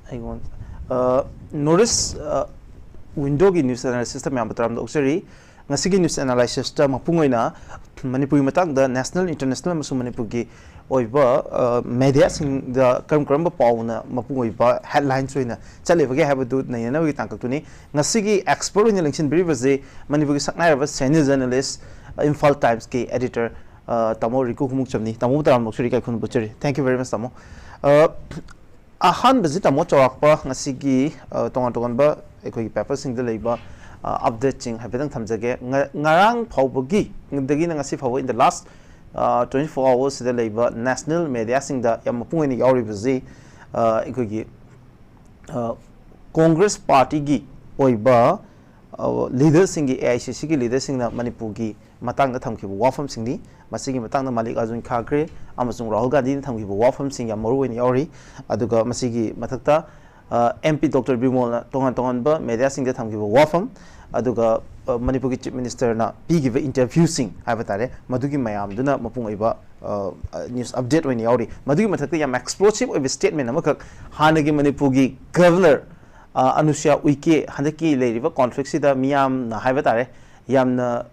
Hang on. Notice window ki news analysis ta myam bataram doksari ngasi ki news analysis ta mapungoina Manipur matang the national international masu Manipur ki oiba media sing the karam ba pauna mapungoiba headlines oina chale bage have do na yana wi tangkak tuni ngasi ki expert in election brief je Manipur ki saknai ba senior journalist Imphal Times ki editor tamo Rinku Khumukcham ni tamo bataram doksari kai khun buchari. Thank you very much tamo. Ahan bazit amo chawakpa ngasi ki tongan ba ekoi paper sing the labor update ching habedang thamjage ngarang phawbagi ngdagi ngasi phaw in the last 24 hours the labor national media sing the yamapung ni yauri bazi ekoi ki Congress party gi oiba leaders sing gi AICC gi leaders sing na Manipur gi matang da thamki wafam sing ni masigi matang da Malik Arjun Khakre amasung Rahul Gandhi thamki wafam sing yam maru ni yauri aduga masigi mathakta MP Dr. Bimol tongan ba media sing da thamki wafam aduga Manipur Chief Minister na pi give interview sing habatare madugi mayam duna mapung iba news update when yauri madugi mathakta yam explosive of statement amakak hanagi Manipur gi governor Anusha Uike handaki leiriba conflict sida miyam na habatare yamna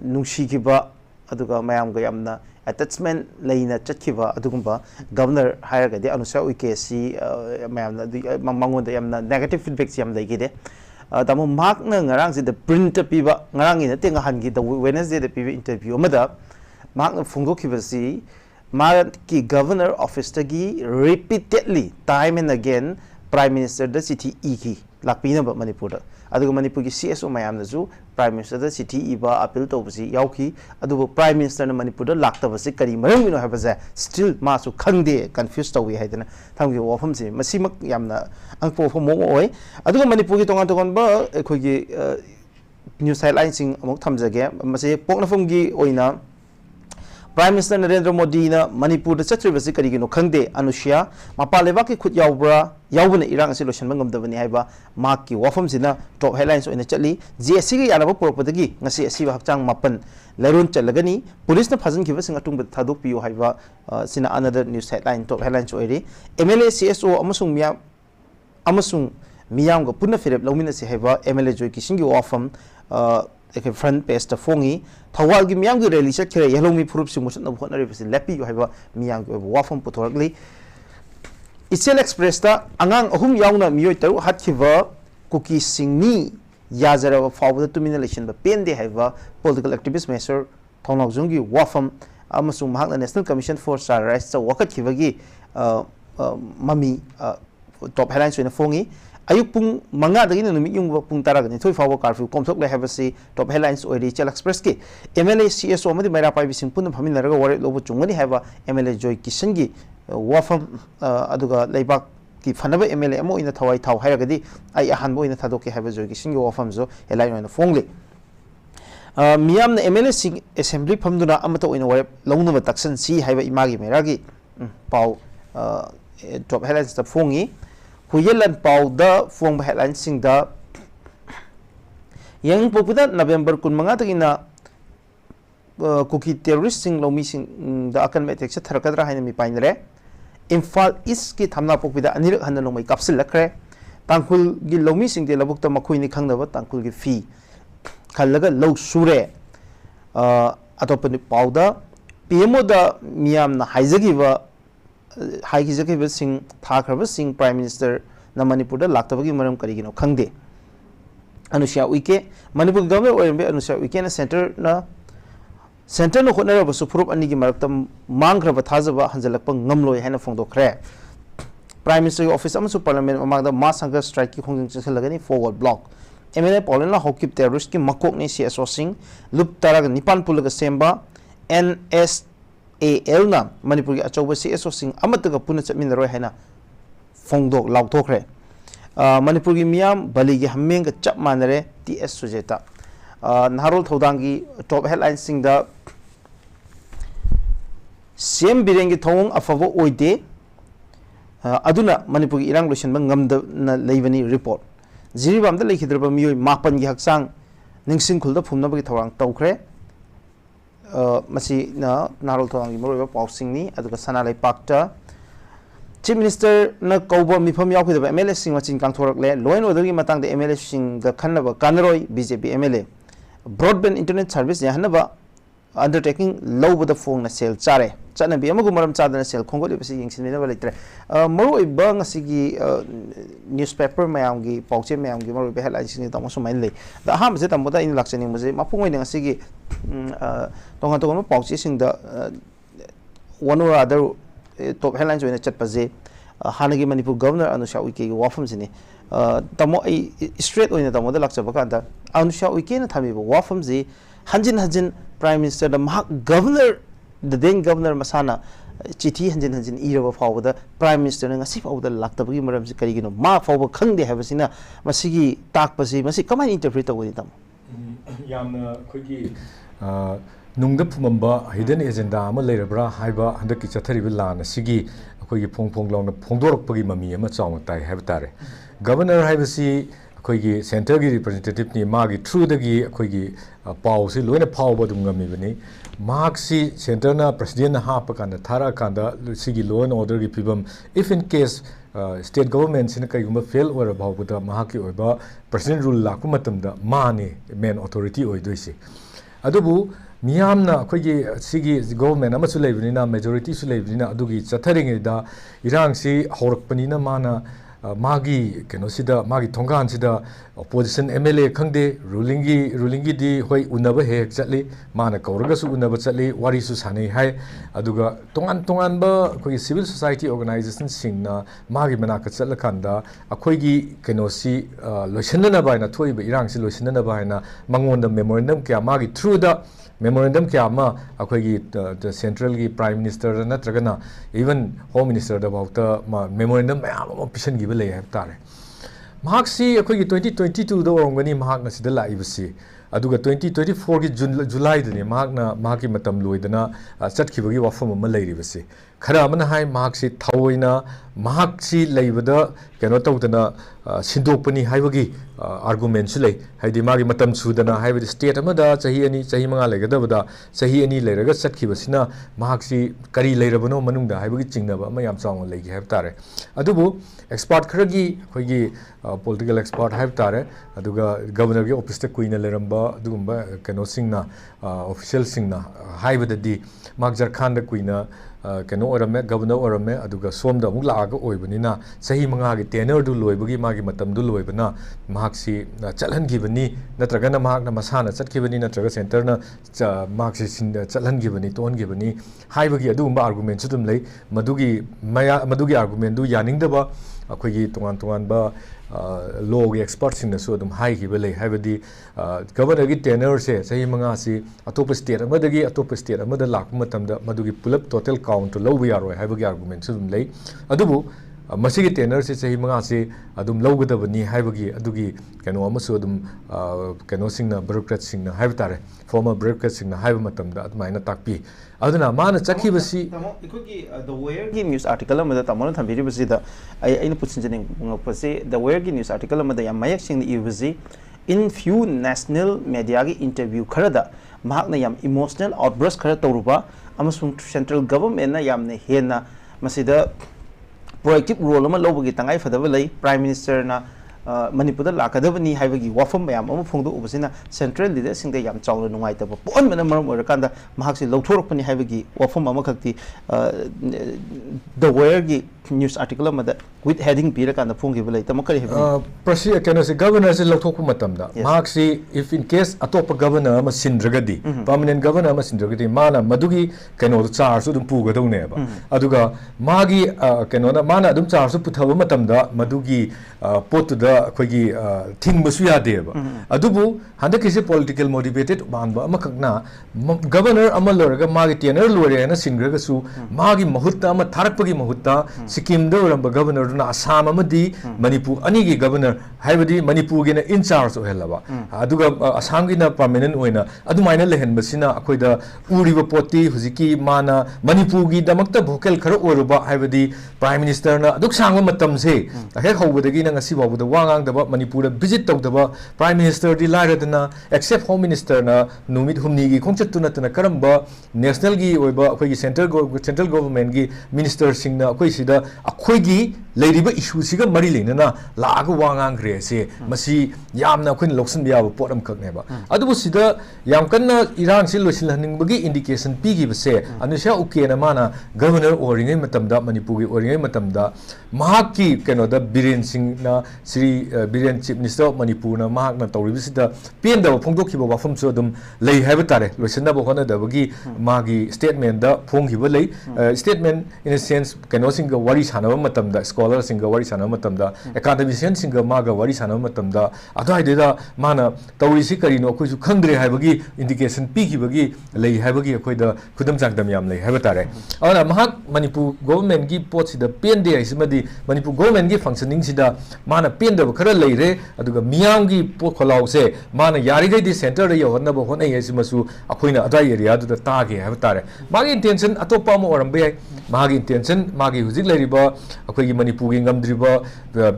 nungshi kiba aduga mayam ga yamna attachment leina chatkiba adugumba governor hire ga de Anusha Uike si mayam mangon da yamna negative feedback yam leigide tamo mark na ngarang si the print piba ngarang ina tenga hangi the Wednesday the piba interview amada mark na fungo kiba si ki governor office tagi repeatedly time and again Prime Minister the city iki lakpina ba Manipur da aduga Manipur ki CSO mayam nazu Prime Minister the city iba appeal to basi yauki aduga Prime Minister na Manipur da lakta basi kari marang no habaza still masu khangde confused tawi haidana thamgi wafam si masimak yamna angpo fo mo oi aduga Manipur ki tongan ba khoi gi news headline sing amok thamjage mase poknafum gi oina Prime Minister Narendra Modi na Manipur da chatribasi karigino khangde Anusha mapaleba ki khut yawbra yawbna irang asi lotion bangam dabani haiba mark ki wafam sina top headlines oina chatli GSC gi yaraba porpodagi ngasi asi hakchang mapan larun chalagani police na phajin kiba singa tung thadok piyo haiba sina another news headline top headlines oiri MLA CSO amasung miyam ga punna ferep lawmina si haiba MLA Joy Kising gi wafam front page ta fongi thawal gi miyam gi rally chat khre yellomi phurup si musat na khona re basi lepi haiba miyam gi wafam puthoragli Ichel Express ta angang ahum yauna miyoi taru hatkiba kuki singni yazara fawda tumina election ba pende haiba political activist measure thonok jungi wafam amasung mahakna National Commission for Child Rights cha wakat khibagi mami top headlines oina fongi ayuk pung manga dagi numi yung pung taraga ni thoi fawa curfew komthok le have si top headlines oiri Chel Express ki MLA CSO amadi maira pai bising pun phamin laraga ware lobo chungani haiba MLA Joy Kising gi wafam aduga leibak ki phanaba MLA amo ina thawai thaw hairagadi ai ahan bo ina thadoki haiba Joy Kising gi wafam zo headline oina fongli miyam na MLA sing assembly phamduna amata oina ware launuma taksan si haiba imagi meragi pau top headlines ta fongi Huyelan pau da fuang headline sing da yang popular November kun manga tagina kuki terrorist sing lomi sing da akan metek sa tharakadra haina mi painre Imphal East ki thamna pokpida anirak hanna lomai kapsil lakre tangkul gi lomi sing de labuk ta makhoi ni khangna ba tangkul gi fi khallaga low sure atopani pau da PMO da miyam na haijagi ba High Executive Singh Thakraba Singh Prime Minister na Manipur da laktabagi maram karigino khangde Anusha Uike Manipur government oimbe Anusha Uike na center no khonara basu phurup ani gi marakta mangraba thajaba hanjalakpa ngamloi haina phongdokhre Prime Minister office amasu parliament amagda mass hunger strike ki khongjing chalagani forward block MLA Paulina Hokip terrorist ki makok ni CSO Singh lup taraga nipan pulaga semba NSAL na Manipur ki achauba CSO Singh amataga puna chatminaroi haina phongdok lautokre Manipur ki miyam bali gi hammeng ga chap manare TS Sujeta Naharol Thodangi top headline sing da CM Birengi thong afavo oide aduna Manipur ki irang lotion bang ngamda na leivani report Jiribam da lekhidrba miyoi mapan gi haksang ningsing khulda phumna bagi thawang tawkhre masi na Naharol Thodangi moroiba pausing ni aduga sanalai pakta Chief Minister na kauba mifam yaw khidaba MLA sing machin kangthorak le law and order gi matang de MLA sing ga khanaba kanaroi BJP MLA broadband internet service ya hanaba undertaking low with the phone na sale chare chana bi amagu maram chadana sale khongoli basi yingsin me na litre maroi bang asigi newspaper mayam gi pauche mayam gi maroi be headline sing ta moso main le da ham se tamoda in lakchani muje mapungoi na asigi tonga tonga pauche sing da one or other top headlines when chat paze hanagi manipur governor anusha uike wafam sini tamo straight oina tamo da lakcha bakanda anusha uike na thami wafam ji hanjin prime minister da mahak governor the then governor masana chithi hanjin iraba fawda prime minister na ngasi fawda laktabagi maram se karigino ma fawba khangde habasina masigi takpasi masi kamai interpret tawini tam yamna khogi nungda phumamba hidden agenda ama leirabra haiba handaki chathariba lan asigi akogi phongphong launa phongdorokpagi mami ama chawng tai haibtare governor haibasi akogi center gi representative ni magi through dagi akogi pawsi loina phawba dum ngami bani marksi center na president na ha pakanda thara kanda sigi law and order gi pibam if in case state government sin kaiguma fail or about the mahaki oiba president rule la kumatamda mani main authority oidoisi adubu miyamna akogi sigi government amasu leibnina majority su leibnina adugi chatharingeida irangsi horakpanina mana magi kenosida magi thongan sida opposition MLA khangde ruling gi di hoi unaba he chatli mana kauraga su unaba chatli wari su sanai hai aduga tongan ba koi civil society organization singna magi manaka chatla khanda akoi gi kenosi loisanna ba na thoi ba irang si loisanna ba na mangonda memorandum kya magi through the memorandum kya ma akogi the central gi prime minister na tragana even home minister about the memorandum ma pisan gi bele have tare mahaksi akogi 2022 do orongani mahak na sida la ibasi aduga 2024 gi july dani mahak na mahaki matam loidana chatkibagi wafam ma leiribasi khara amana hai mahaksi thawoina mahaksi leibada keno tawdana sindokpani haibagi argument su lei haidi magi matam sudana haibadi state amada chahi manga legadabada chahi ani leiraga chatkibasina mahaksi kari leirabano manungda haibagi chingnaba ama yam chawng leigi haib tare adubu expert kharagi khoigi political expert haib tare aduga governor gi office ta kuina leramba adugumba keno singna official singna haibadadi magjar khan da kuina keno orame governor orame aduga somda amuk laaga oibanina sahi manga gi tenor du loibagi magi matam du loibana mahaksi chalhangibani natragana mahakna masana chatkibani natraga center na mahaksi chalhangibani tongibani haibagi adugumba argument su dum lei madugi argument du yaningdaba akogi tongan ba law gi experts in so dum hai gi bele habadi governor gi tenor se sahi manga si atop state amadagi atop state amada lakma matamda madugi pulap total count to low yaroi habagi argument su dum lei adubu masigi tenor se sahi manga se adum lowgadabani habagi adugi keno amasu adum keno singna bureaucrat singna haibtare former bureaucrat singna haiba matamda admaina takpi aduna mana chakhibasi ikogi the where gi news article amada tamona thambiri basi da aina putsinjani ngapase the where gi news article amada yam mayak sing the ibasi in few national media gi interview kharada mahakna yam emotional outburst khara toruba amasung central government na yamne hena masida proactive role ama lobagi tangai fadaba lei prime minister na manipur da lakadabani haibagi wafam mayam ama phongdo ubasina central leaders sing da yam chawna nungai taba pon mana maram orakanda mahaksi lawthorokpani haibagi wafam ama khakti the where gi news article amada with heading pira kanda phonggi belai tamakari hebi prasi kenose governor se lawthokpu matamda mahaksi if in case atop governor ama sindragadi permanent governor ama sindragadi mana madugi keno charge su dum puga dawne ba aduga magi keno na mana dum charge su puthaba matamda madugi potu da akogi thing basu yade ba adubu handa kisi political motivated banba ama kakna governor ama loraga magi tenor lore na singraga su magi mahutta ama tharakpagi mahutta Sikkim do ramba governor na Assam amadi Manipur anigi governor haibadi Manipur gina in charge ohelaba aduga Assam gina permanent oina adumaina lehenbasina akoida uriba poti huziki mana Manipur gi damakta vocal khara oruba haibadi prime minister na aduk sangwa matam se hek hobadagi na ngasi bawda wa wangang daba manipur visit tog daba prime minister di lairadana except home minister na numit humni gi khongchat tuna tuna karamba national gi oiba akhoi gi central government gi minister sing na akhoi sida akhoi gi leiriba issue siga mari leinana laga wangang gre se masi yamna akhoi loksan biya pot am khak neba adubu sida yam kanna iran sil losil haning bagi indication pi gi base anusha uke na mana governor oringai matamda manipur gi oringai matamda mahaki kenoda biren sing na sri biren chief minister of manipur na mahak na tawribisida penda phongdokhiba wafam so dum lei haibtare loisna bo hona da bagi magi statement da phonghiba lei statement in a sense keno singa wari sanaba matamda scholar singa wari sanaba matamda academician singa maga wari sanaba matamda adai da mana tawrisi karino khoi su khangdre haibagi indication pi khibagi lei haibagi khoi da khudam changdam yam lei haibtare ana mahak manipur government gi pot sida pende aisimadi manipur government gi functioning sida mana penda khara leire aduga miyam gi pot kholau se mana yari gai di center re yohna bo hona yesimasu akhoina adai area du da tage haibtare magi intention atopa mo orambe magi intention magi hujik leiriba akhoi gi manipur gi ngamdriba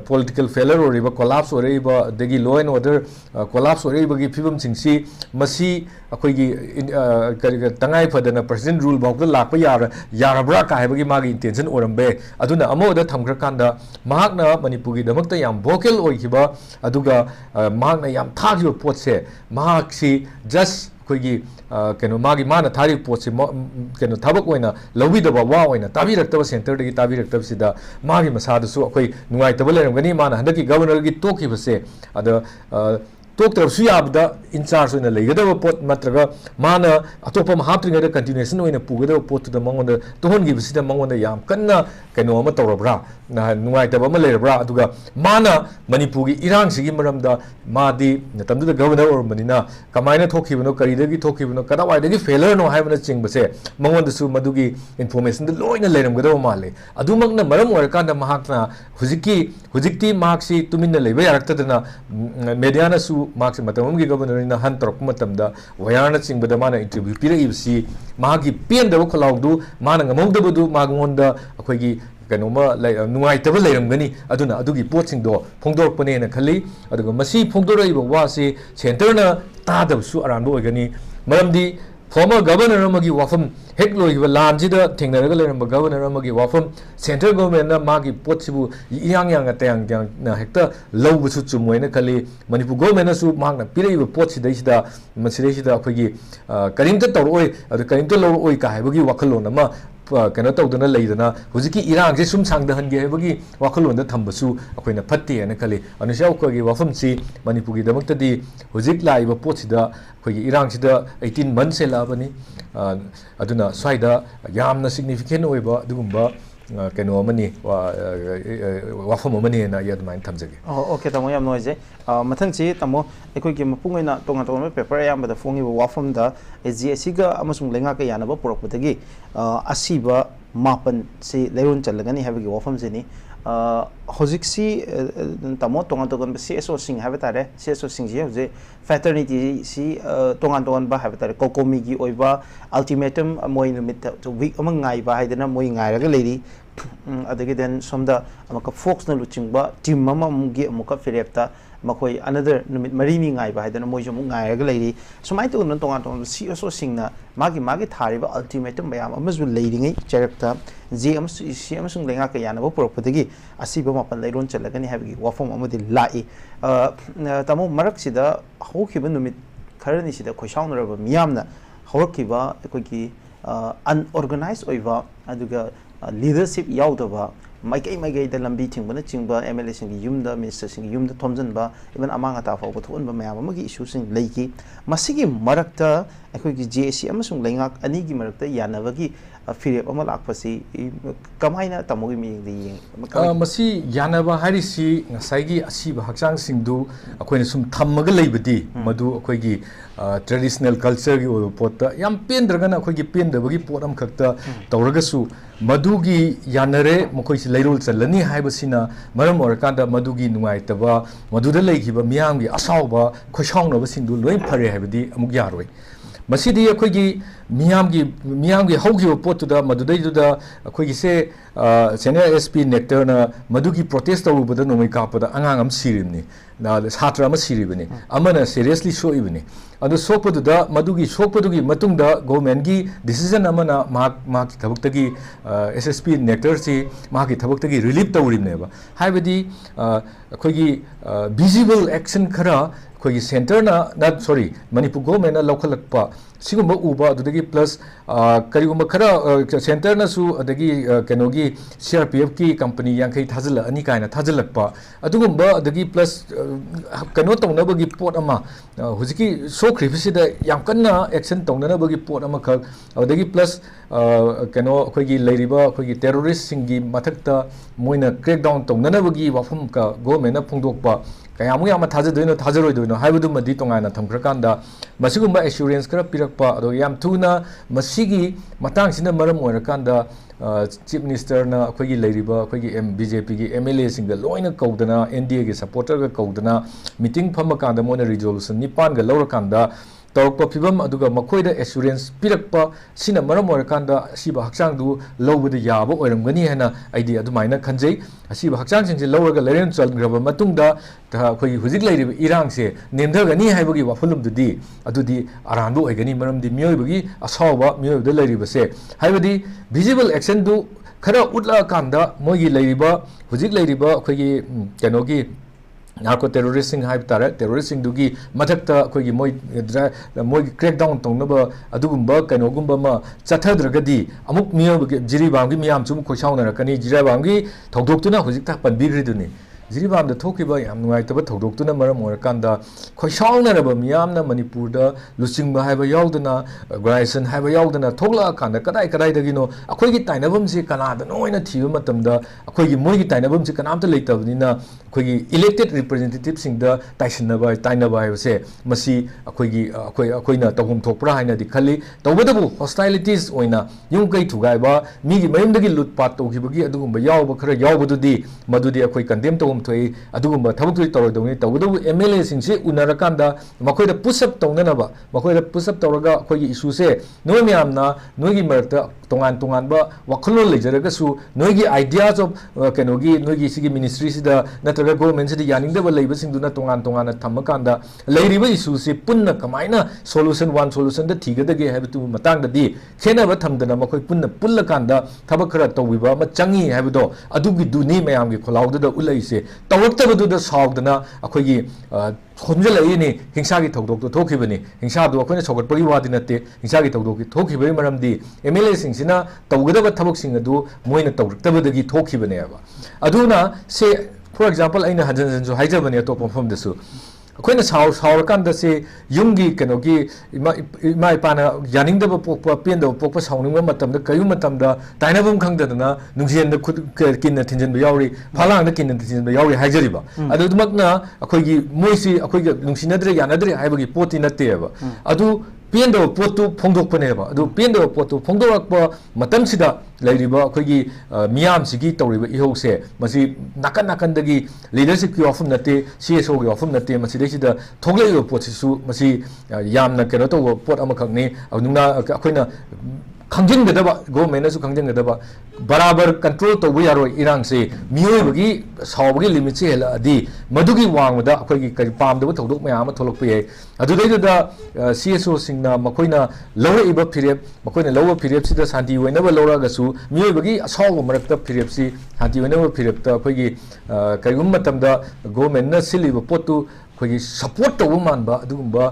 political failure oriba collapse oriba degi law and order collapse oriba gi phibam singsi masi akhoi gi tangai phadana president rule bawda lakpa yarabra ka haibagi magi intention orambe aduna amoda thamgra kanda mahakna manipur gi damakta yam vocal oikiba aduga mahakna yam thagiba potse mahaksi just koigi keno magi mana thari potse keno thabak oina lobidaba wa oina tabirakta center dagi tabirakta sida magi masada su akoi nungai tabale ramgani mana handaki governor gi toki base ada tok taraf su yabda in charge oina legadaba pot matraga mana atopa mahaptringa da continuation oina pugadaba pot da mangonda tohon gi bisida mangonda yam kanna keno ama tawrabra na nungai taba ma leirabra aduga mana manipur gi irang sigi maramda madi natamdu da governor or manina kamaina thokibano karidagi thokibano kadawai dagi failure no haibana chingbase mangonda su madugi information da loina leiramgadaba male adumakna maram orakanda mahakna hujikti mahaksi tuminna leiba yaraktadana media na su mahaksi matamam gi governor ina han torok matamda wayarna chingbada mana interview pira ibsi mahagi pendaba kholawdu mana ngamawdabadu magonda akhoi kanoma nungai taba leiramgani aduna adugi potsing do phongdorpane na khali aduga masi phongdoraiba wase center na tadab su aranbo ogani maramdi former governor amagi wafam hek loiba lanjida thengnaraga leiramba governor amagi wafam central government na magi potsibu yang atang na hekta lawbu su chumoina khali manipur government na su magna piraiba potsidai sida masida akhoi karimta tawroi adu karimta lawoi ka haibagi wakhalon ama kena tawdana leidana hujiki irang je sum sangda hange habagi wakhalonda thambsu akoina phatte ana khali anusha ukhagi wafam si manipur gi damakta di hujik laiba potsida akogi irang sida 18 months elabani aduna swaida yamna significant oiba dugumba keno amani wafam amani na yadmain thamjage okay tamo yam noise mathang chi tamo ekoi gi mapung ina tonga tonga paper yam da fongi wafam da gsc ga amasung lenga ka yana ba purakputagi asiba mapan si leron chalagani habigi wafam sini hojik si tamo tonga tonga cso sing habitare cso sing ji je fraternity si tonga tonga ba habitare kokomi gi oiba ultimatum moi numit to week among ngai ba haidana moi ngai raga leiri adagi den somda amaka fox na luchingba team mama mugi amuka firepta makoi another numit marini ngai ba haidana moi jomu ngai raga leiri sumai to non tonga tonga cso singna magi thariba ultimatum bayam amazu leiri ngai charepta jem si amasung lenga ka yana ba puropdagi asiba mapan leiron chalagani habigi wafam amadi lai tamo marak sida hokiba numit kharani sida khoisaunraba miyamna horokiba ekogi unorganized oiba aduga leadership yaudaba maikai da lambi thingbana chingba mla sing yumda minister sing yumda thomjanba even amanga ta fawba thonba mayam amagi issue sing leiki masigi marakta ekogi jsc amasung lengak ani gi marakta yanabagi firep ama lakpasi kamaina tamogi mi di masi yanaba harisi ngasai asiba hakchang singdu akoina sum thammaga leibadi madu akoigi traditional culture gi pot yam pendragana akoigi pendabagi pot am khakta tawragasu madugi yanare mokoisi leirol chalani haibasina maram orakanda madugi nungaitaba maduda leikiba miyamgi asawba khosaunaba singdu loi phare haibadi amuk yaroi मसीदी अखोगी मियाम की हौगी पोतुदा मदुदैदुदा अखोगी से senior SP nectar ना मदुगी protest तौबदा नोमै कापदा अंगांग अम सिरिबनी ना छात्र अम सिरिबनी अमना seriously सोइबनी अदु सोपदुदा मदुगी सोपदुगी मतुंगदा government की decision अमना माक थबक्तगी SSP nectar से माकी थबक्तगी relief तौरिबनेबा हाइबदी अखोगी visible action खरा अखोगी centre ना सॉरी मणिपुर गवर्नमेंट लौखलक्पा सिगुम्बा उबा अदुदगी प्लस करिगुम्बा खरा सेंटर नसु अदगी केनोगी सीआरपीएफ की कंपनी यांखै थाजल अनि कायना थाजलक्पा अदुगुम्बा अदगी प्लस कनो तौनबगी पोट अमा हुजिकी सोख्रिबिसिदा याम कन्ना एक्शन तौननबगी पोट अमा खक अदगी प्लस कनो अखोगी लैरिबा अखोगी टेररिस्ट सिंगी मथक्ता मोइना क्रैक डाउन तौननबगी वाफम का गवर्नमेंट फोंदोकपा कयामु याम थाजदोइनो थाजरोइदोइनो हाइबदुमदि तोंगाना थमख्रकांदा मसिगुम्बा एश्योरेंस खरा पिरक्पा अदो याम थुना मसिगी मतांगसिना मरम ओइरकांदा चीफ मिनिस्टर ना अखोगी लैरिबा अखोगी बीजेपी की एमएलए सिंग लोइना कौदना एनडीए के सपोर्टर गा कौदना मीटिंग फमकांदा मोना रिजोल्यूशन निपान गा लौरकांदा तौरप फिबम अदुगा मखोइदा एश्योरेंस पिरक्पा सिना मरम ओइरकांदा असिबा हक्चांगदु लौबदा याबा ओइरमगनी हैना आइडी अदुमाइना खंजै असिबा हक्चांगसिंग से लौरगा लैरेन चलग्रबा मतुंगदा अखोगी हुजिक लैरिबा इरांग से नेमधगनी हाइबगी वाफुलुमदुदी अदुदी अरानबो ओइगनी मरमदि मियोइबगी असावबा मियोइबदा लैरिबसे हाइबदी विजिबल एक्शन दु खरा उटला कांदा मोगी लैरिबा हुजिक लैरिबा अखोगी केनोगी नार्को टेररिस्ट सिंह हाइब तारे टेररिस्ट सिंह दुगी मथक्ता अखोगी मोई क्रैक डाउन तौनबा अदुगुम्बा कनोगुम्बा मा चथद्रगदी अमुक मियोबगी जिरिबामगी मियाम चुम खोइसाउनरकनी जिरिबामगी थौदोक्तुना हुजिकता पनबिग्रिदुनी जिरिबाम थोकिबा याम नुंगाइतबा थौदोक्तुना मरम ओरकांदा खोइसाउनरबा मियामना मणिपुरदा लुचिंगबा हाइबा याउदना ग्राइसन हाइबा याउदना थोगला कांदा कदाई कदाइदगिनो अखोगी ताइनबमसे कनादा नोइना थिबा मतमदा अखोगी मोइगी ताइनबमसे कनामता लेतबनिना अखोगी इलेक्टेड रिप्रेजेंटेटिव सिंगदा ताइसनबा ताइनबा हाइबसे मसी अखोगी अखोइना तौहम थोकप्रा हाइनादि खल्ली तौबदबु हॉस्टाइलिटीज ओइना युम कै थुगाइबा मिगी मयमदगी लुटपाट तौगिबगी अदुगुम्बा याउबा खरा याउबदुदी मदुदी अखोई कंडेम तौम थोई अदुगुम्बा थबक्तुई तौरदौनी तौबदबु एमएलए सिंगसे उनरकांदा मखोइदा पुशअप तौननबा मखोइदा पुशअप तौरगा अखोगी इशू से नोइ म्यामना नोइगी मरकता तोंगान तोंगानबा वखलो लेजरगसु नोइगी आइडियाज ऑफ केनोगी नोइगी सिगी मिनिस्ट्री सिदा नत्रगा गवर्नमेंट सिदा यानिंगदबा लेबसिंगदुना तोंगान तोंगान थमकांदा लेरिबा इशू से पुन्ना कमाइना सोल्यूशन वन सोल्यूशन द थीगदगे हैबतु मतांगददी खेनबा थमदना मखोइ पुन्ना पुल्लकांदा थबक खरा तौबिबा म चंगी हैबदो अदुगी दुनी मयामगी खोलाउददा उलैसे तौरक्तबदुदा साउदना अखोगी खोमजलैनी हिंसागी थौदोक थोखिबनी हिंसादो अखोइना सौगटपगी वादि नते हिंसागी थौदोक थोखिबई मरमदी एमएलए सिंगसिना तौगदबा थबकसिंग अदु मोइना तौरक्तबदगी थोखिबनेबा अदुना से फॉर एग्जांपल अइना हजनजन हाइजबने तो मफमदसु अखोइना साउरकांदा से युमगी कनोगी इमा इपाना यानिंगदब पोकपा पेंदब पोकपा साउनिंगबा मतमदा कयु मतमदा ताइनबम खंगदना नुंगजेनद खुद किन्न थिंजनबा याउरी फालांगदा किन्न थिंजनबा याउरी हाइजरिबा अदुदमकना अखोइगी मोइसी अखोइगी नुंसिनद्रे यानद्रे हाइबगी पोति नत्तेबा अदु पेंदब पोतु फोंदोकपनेबा अदु पेंदब पोतु फोंदोरक्पा मतमसिदा लैरिबा अखोइगी मियामसिगी तौरिबा इहोसे मसि नाकन नाकनदगी लीडरशिप की वाफम नते सीएसओ की वाफम नते मसिदैसिदा थोगलेबा पोतसिसु मसि यामना केनो तो पोत अमखकने अनुना अखोइना खंजिनगदबा गवर्नमेंटसु खंजिनगदबा बराबर कंट्रोल तौबा यारो इरांग से मियोबगी सावबगी लिमिट से हेलादी मदुगी वांगदा अखोइगी करि पामदबा थौदोक मयाम थोलकपे याय अदुदैदा सीएसओ सिंगना मखोइना लौरइबा फिरेप मखोइना लौबा फिरेप सिदा शांति वइनबा लौरागसु मियोबगी असाव मरकता फिरेप सि शांति वइनबा फिरेपता अखोइगी करिगुम मतमदा गवर्नमेंटना सिलिबा पोतु अखोइगी सपोर्ट तौबा मानबा अदुगुम्बा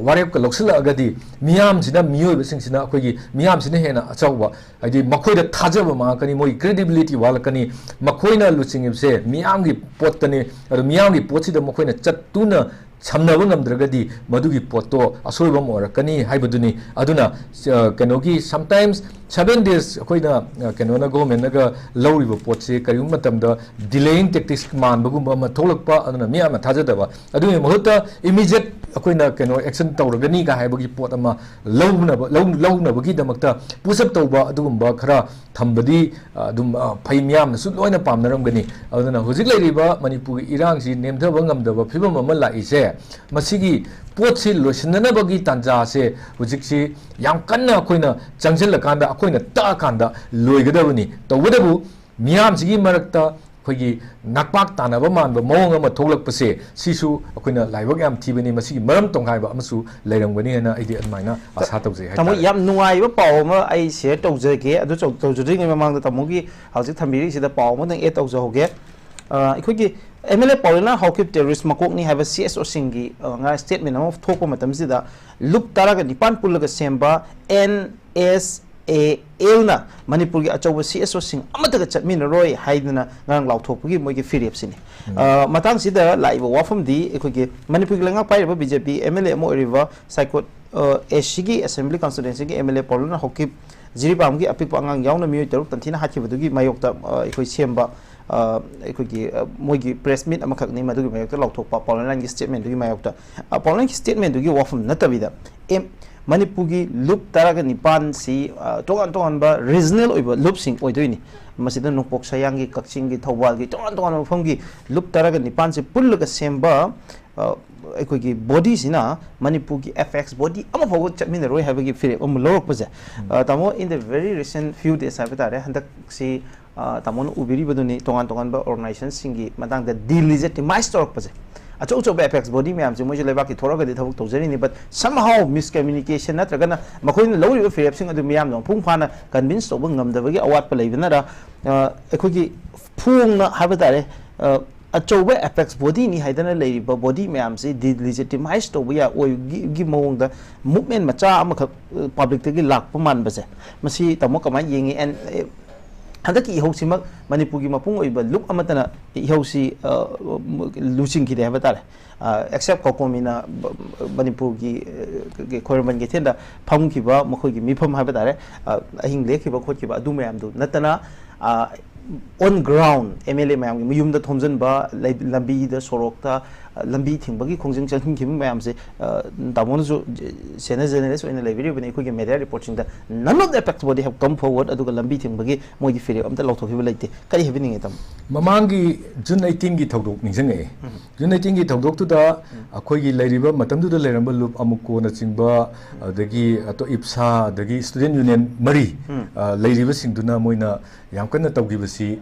वारेप का लौसलअगदी मियामसिना मियोबसिंगसिना अखोइगी मियामसिना हेना अचाउबा आइदि मखोइदा थाजबा माकनी मोइ क्रेडिबिलिटी वालकनी मखोइना लुचिंगिबसे मियामगी पोतने अदु मियामगी पोतसिदा मखोइना चत्तुना छमनबा ngमद्रगदी मदुगी पोतो असोइबम ओरकनी हाइबदुनी अदुना कनोगी sometimes 7 days akoina kenona government naga lawriba potse karium matamda delaying tactics manbagumba ma tholakpa aduna miya ma thajadaba aduni mahutta immediate akoina keno action tawragani ga haibagi pot ama lawna bagi damakta push up tawba adugumba khara thambadi adum phai miyam su loina pamnaramgani aduna hojik leiriba manipur irang si nemdaba ngamdaba phibam ama laise masigi potsi losinanabagi tanja se hojik si yam kanna akoina changjil kanda akoina ta kanda loigadabani tawadabu miyam sigi marakta khogi nakpak tanaba manba mawng ama tholakpase sisu akoina laibak yam thibani masigi maram tonghaiba amasu leirangani hena aidi admaina asa tawje hai tamo yam nungai ba paw ma ai share tawjege adu tawjring mamang da tamogi hauji thambiri sida paw ma nang e tawjoge ikhogi MLA Paulina Hawkip terrorist makok ni have a CSO singi nga statement of thokpa matam sida loop taraga nipan pulaga semba NSAL na Manipur gi achawa CSO sing amataga chatmin roi haidna ngang lauthokpagi moigi firep sini matang sida laiba wafam di ikhogi Manipur gi langa pairaba BJP MLA mo river psycho SCG Assembly Constituency gi MLA Paulina Hawkip jiribam gi apik angang yauna mi teruk tanthina hakibadugi mayokta ikhoi semba moigi press meet amakak ni madugi mayokta lauthokpa Pauline gi statement dugi mayokta Pauline gi statement dugi wafam natabida Manipur gi loop taraga nipan si tongan ba regional oiba loop sing oidoini masida nungpok sayang gi kakching gi thawal gi tongan mafam gi loop taraga nipan si pullaga semba aikogi body sina Manipur gi FX body ama fogo chatmin roi habagi fire lorok paja tamo in the very recent few days habitare handak si tamon ubiri baduni tongan ba organization singi matang da delegitimize torok paja acho ba FX body me amse moje leba ki thoroga di thabuk tawjari ni but somehow miscommunication natragana makoin lawri ba fire sing adu miyam no phung phana convince to bangam da bagi awat pa leibna da aikogi phung na habitare achoba FX body ni haidana leiriba body mayam se delegitimize to ya oi gi mawngda movement macha ama public tagi lakpa man base masi tamo kamai yengi and handaki ihausimak Manipur gi mapung oiba look amatana ihausi losing ki de habatare except kokomina Manipur gi khoirman gi thenda pham ki ba makhoi gi mifam habatare ahing lekhi ba khot ki ba adu mayam du natana on ground MLA mayam gi muyum da thomjan ba lambi da sorokta lambi thingba gi khongjing chalhin ki mayam se damon jo sena generous in library bani ko gi media reporting da none of the effects body have come forward adu ga lambi thingba gi moi gi fire amta lawtho hiba leite kari happening etam mamangi June 18 gi thodok ningjangai June 18 gi thodok tu da akhoi gi leiriba matam du da leiramba loop amuko na chingba adagi ato ipsa adagi student union mari leiriba singduna moina yam kana tawgi basi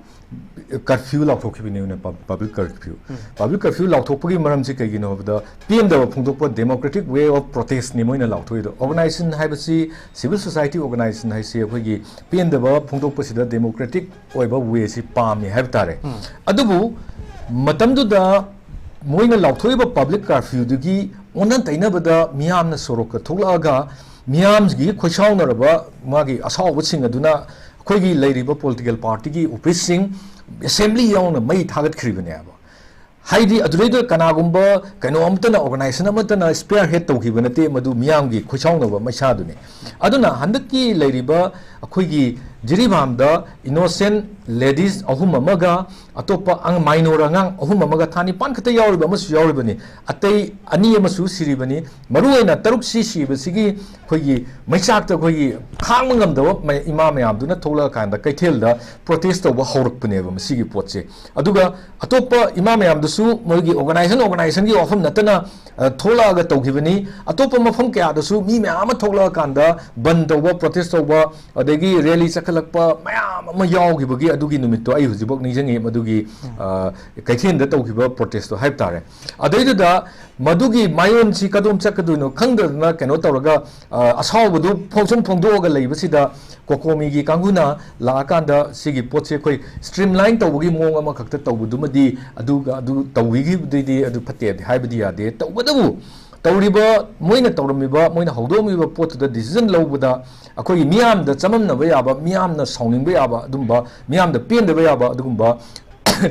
curfew lauthokibini una public curfew lauthokpagi maram si kaigino bada pmda phungdokpa democratic way of protest ni moina lauthoido organization haibasi civil society organization haisi akhoi pmda phungdokpa sida democratic oiba way si pamni haibtare adubu matamdu da moina lauthoiba public curfew dugi onan tainabada miyamna soroka tholaga miyamgi khoisaunaraba magi asawbsing aduna koigi leiriba political party gi officing assembly yauna mai thagat khribane aba haidi adureda kanagumba kano amtana organization amtana spearhead tawkhibane madu miyamgi khoisaunaba maisadune aduna handaki leiriba akoigi jiribamda innocent ladies ahum amaga atopa ang minor angang ahum amaga thani pan khata yawriba amasu yawribani atei ani amasu siribani maruaina taruk sibasigi khoigi maichakta khoigi khang ngamdawa ima mayamduna thola kanda kaithelda protest tawba haurakpaneba masigi potse aduga atopa ima mayamdasu moigi organization gi ofam natana thola ga tawkhibani atopa mafam kya dasu mi mayam thola kanda ban tawba protest tawba adegi rally chakalakpa mayam ama yawgibagi adugi numitto ai hujibok ningjangi madugi kaithen tawkiba protest to haib tare adaiduda madugi mayon si kadom chakaduno khangdana keno tawraga asawbadu phosum phongdoga leibasida kokomi gi kanguna la kanda sigi potse khoi streamline tawgi mong ama khakta tawbudumadi aduga adu tawigi di adu phatte haibadi yade tawbadabu tawriba moina tawramiba moina hawdomiba potda decision lawbada akhoi miyam da chamamnaba yaba miyam na sauningba yaba adumba miyam da pendaba yaba adugumba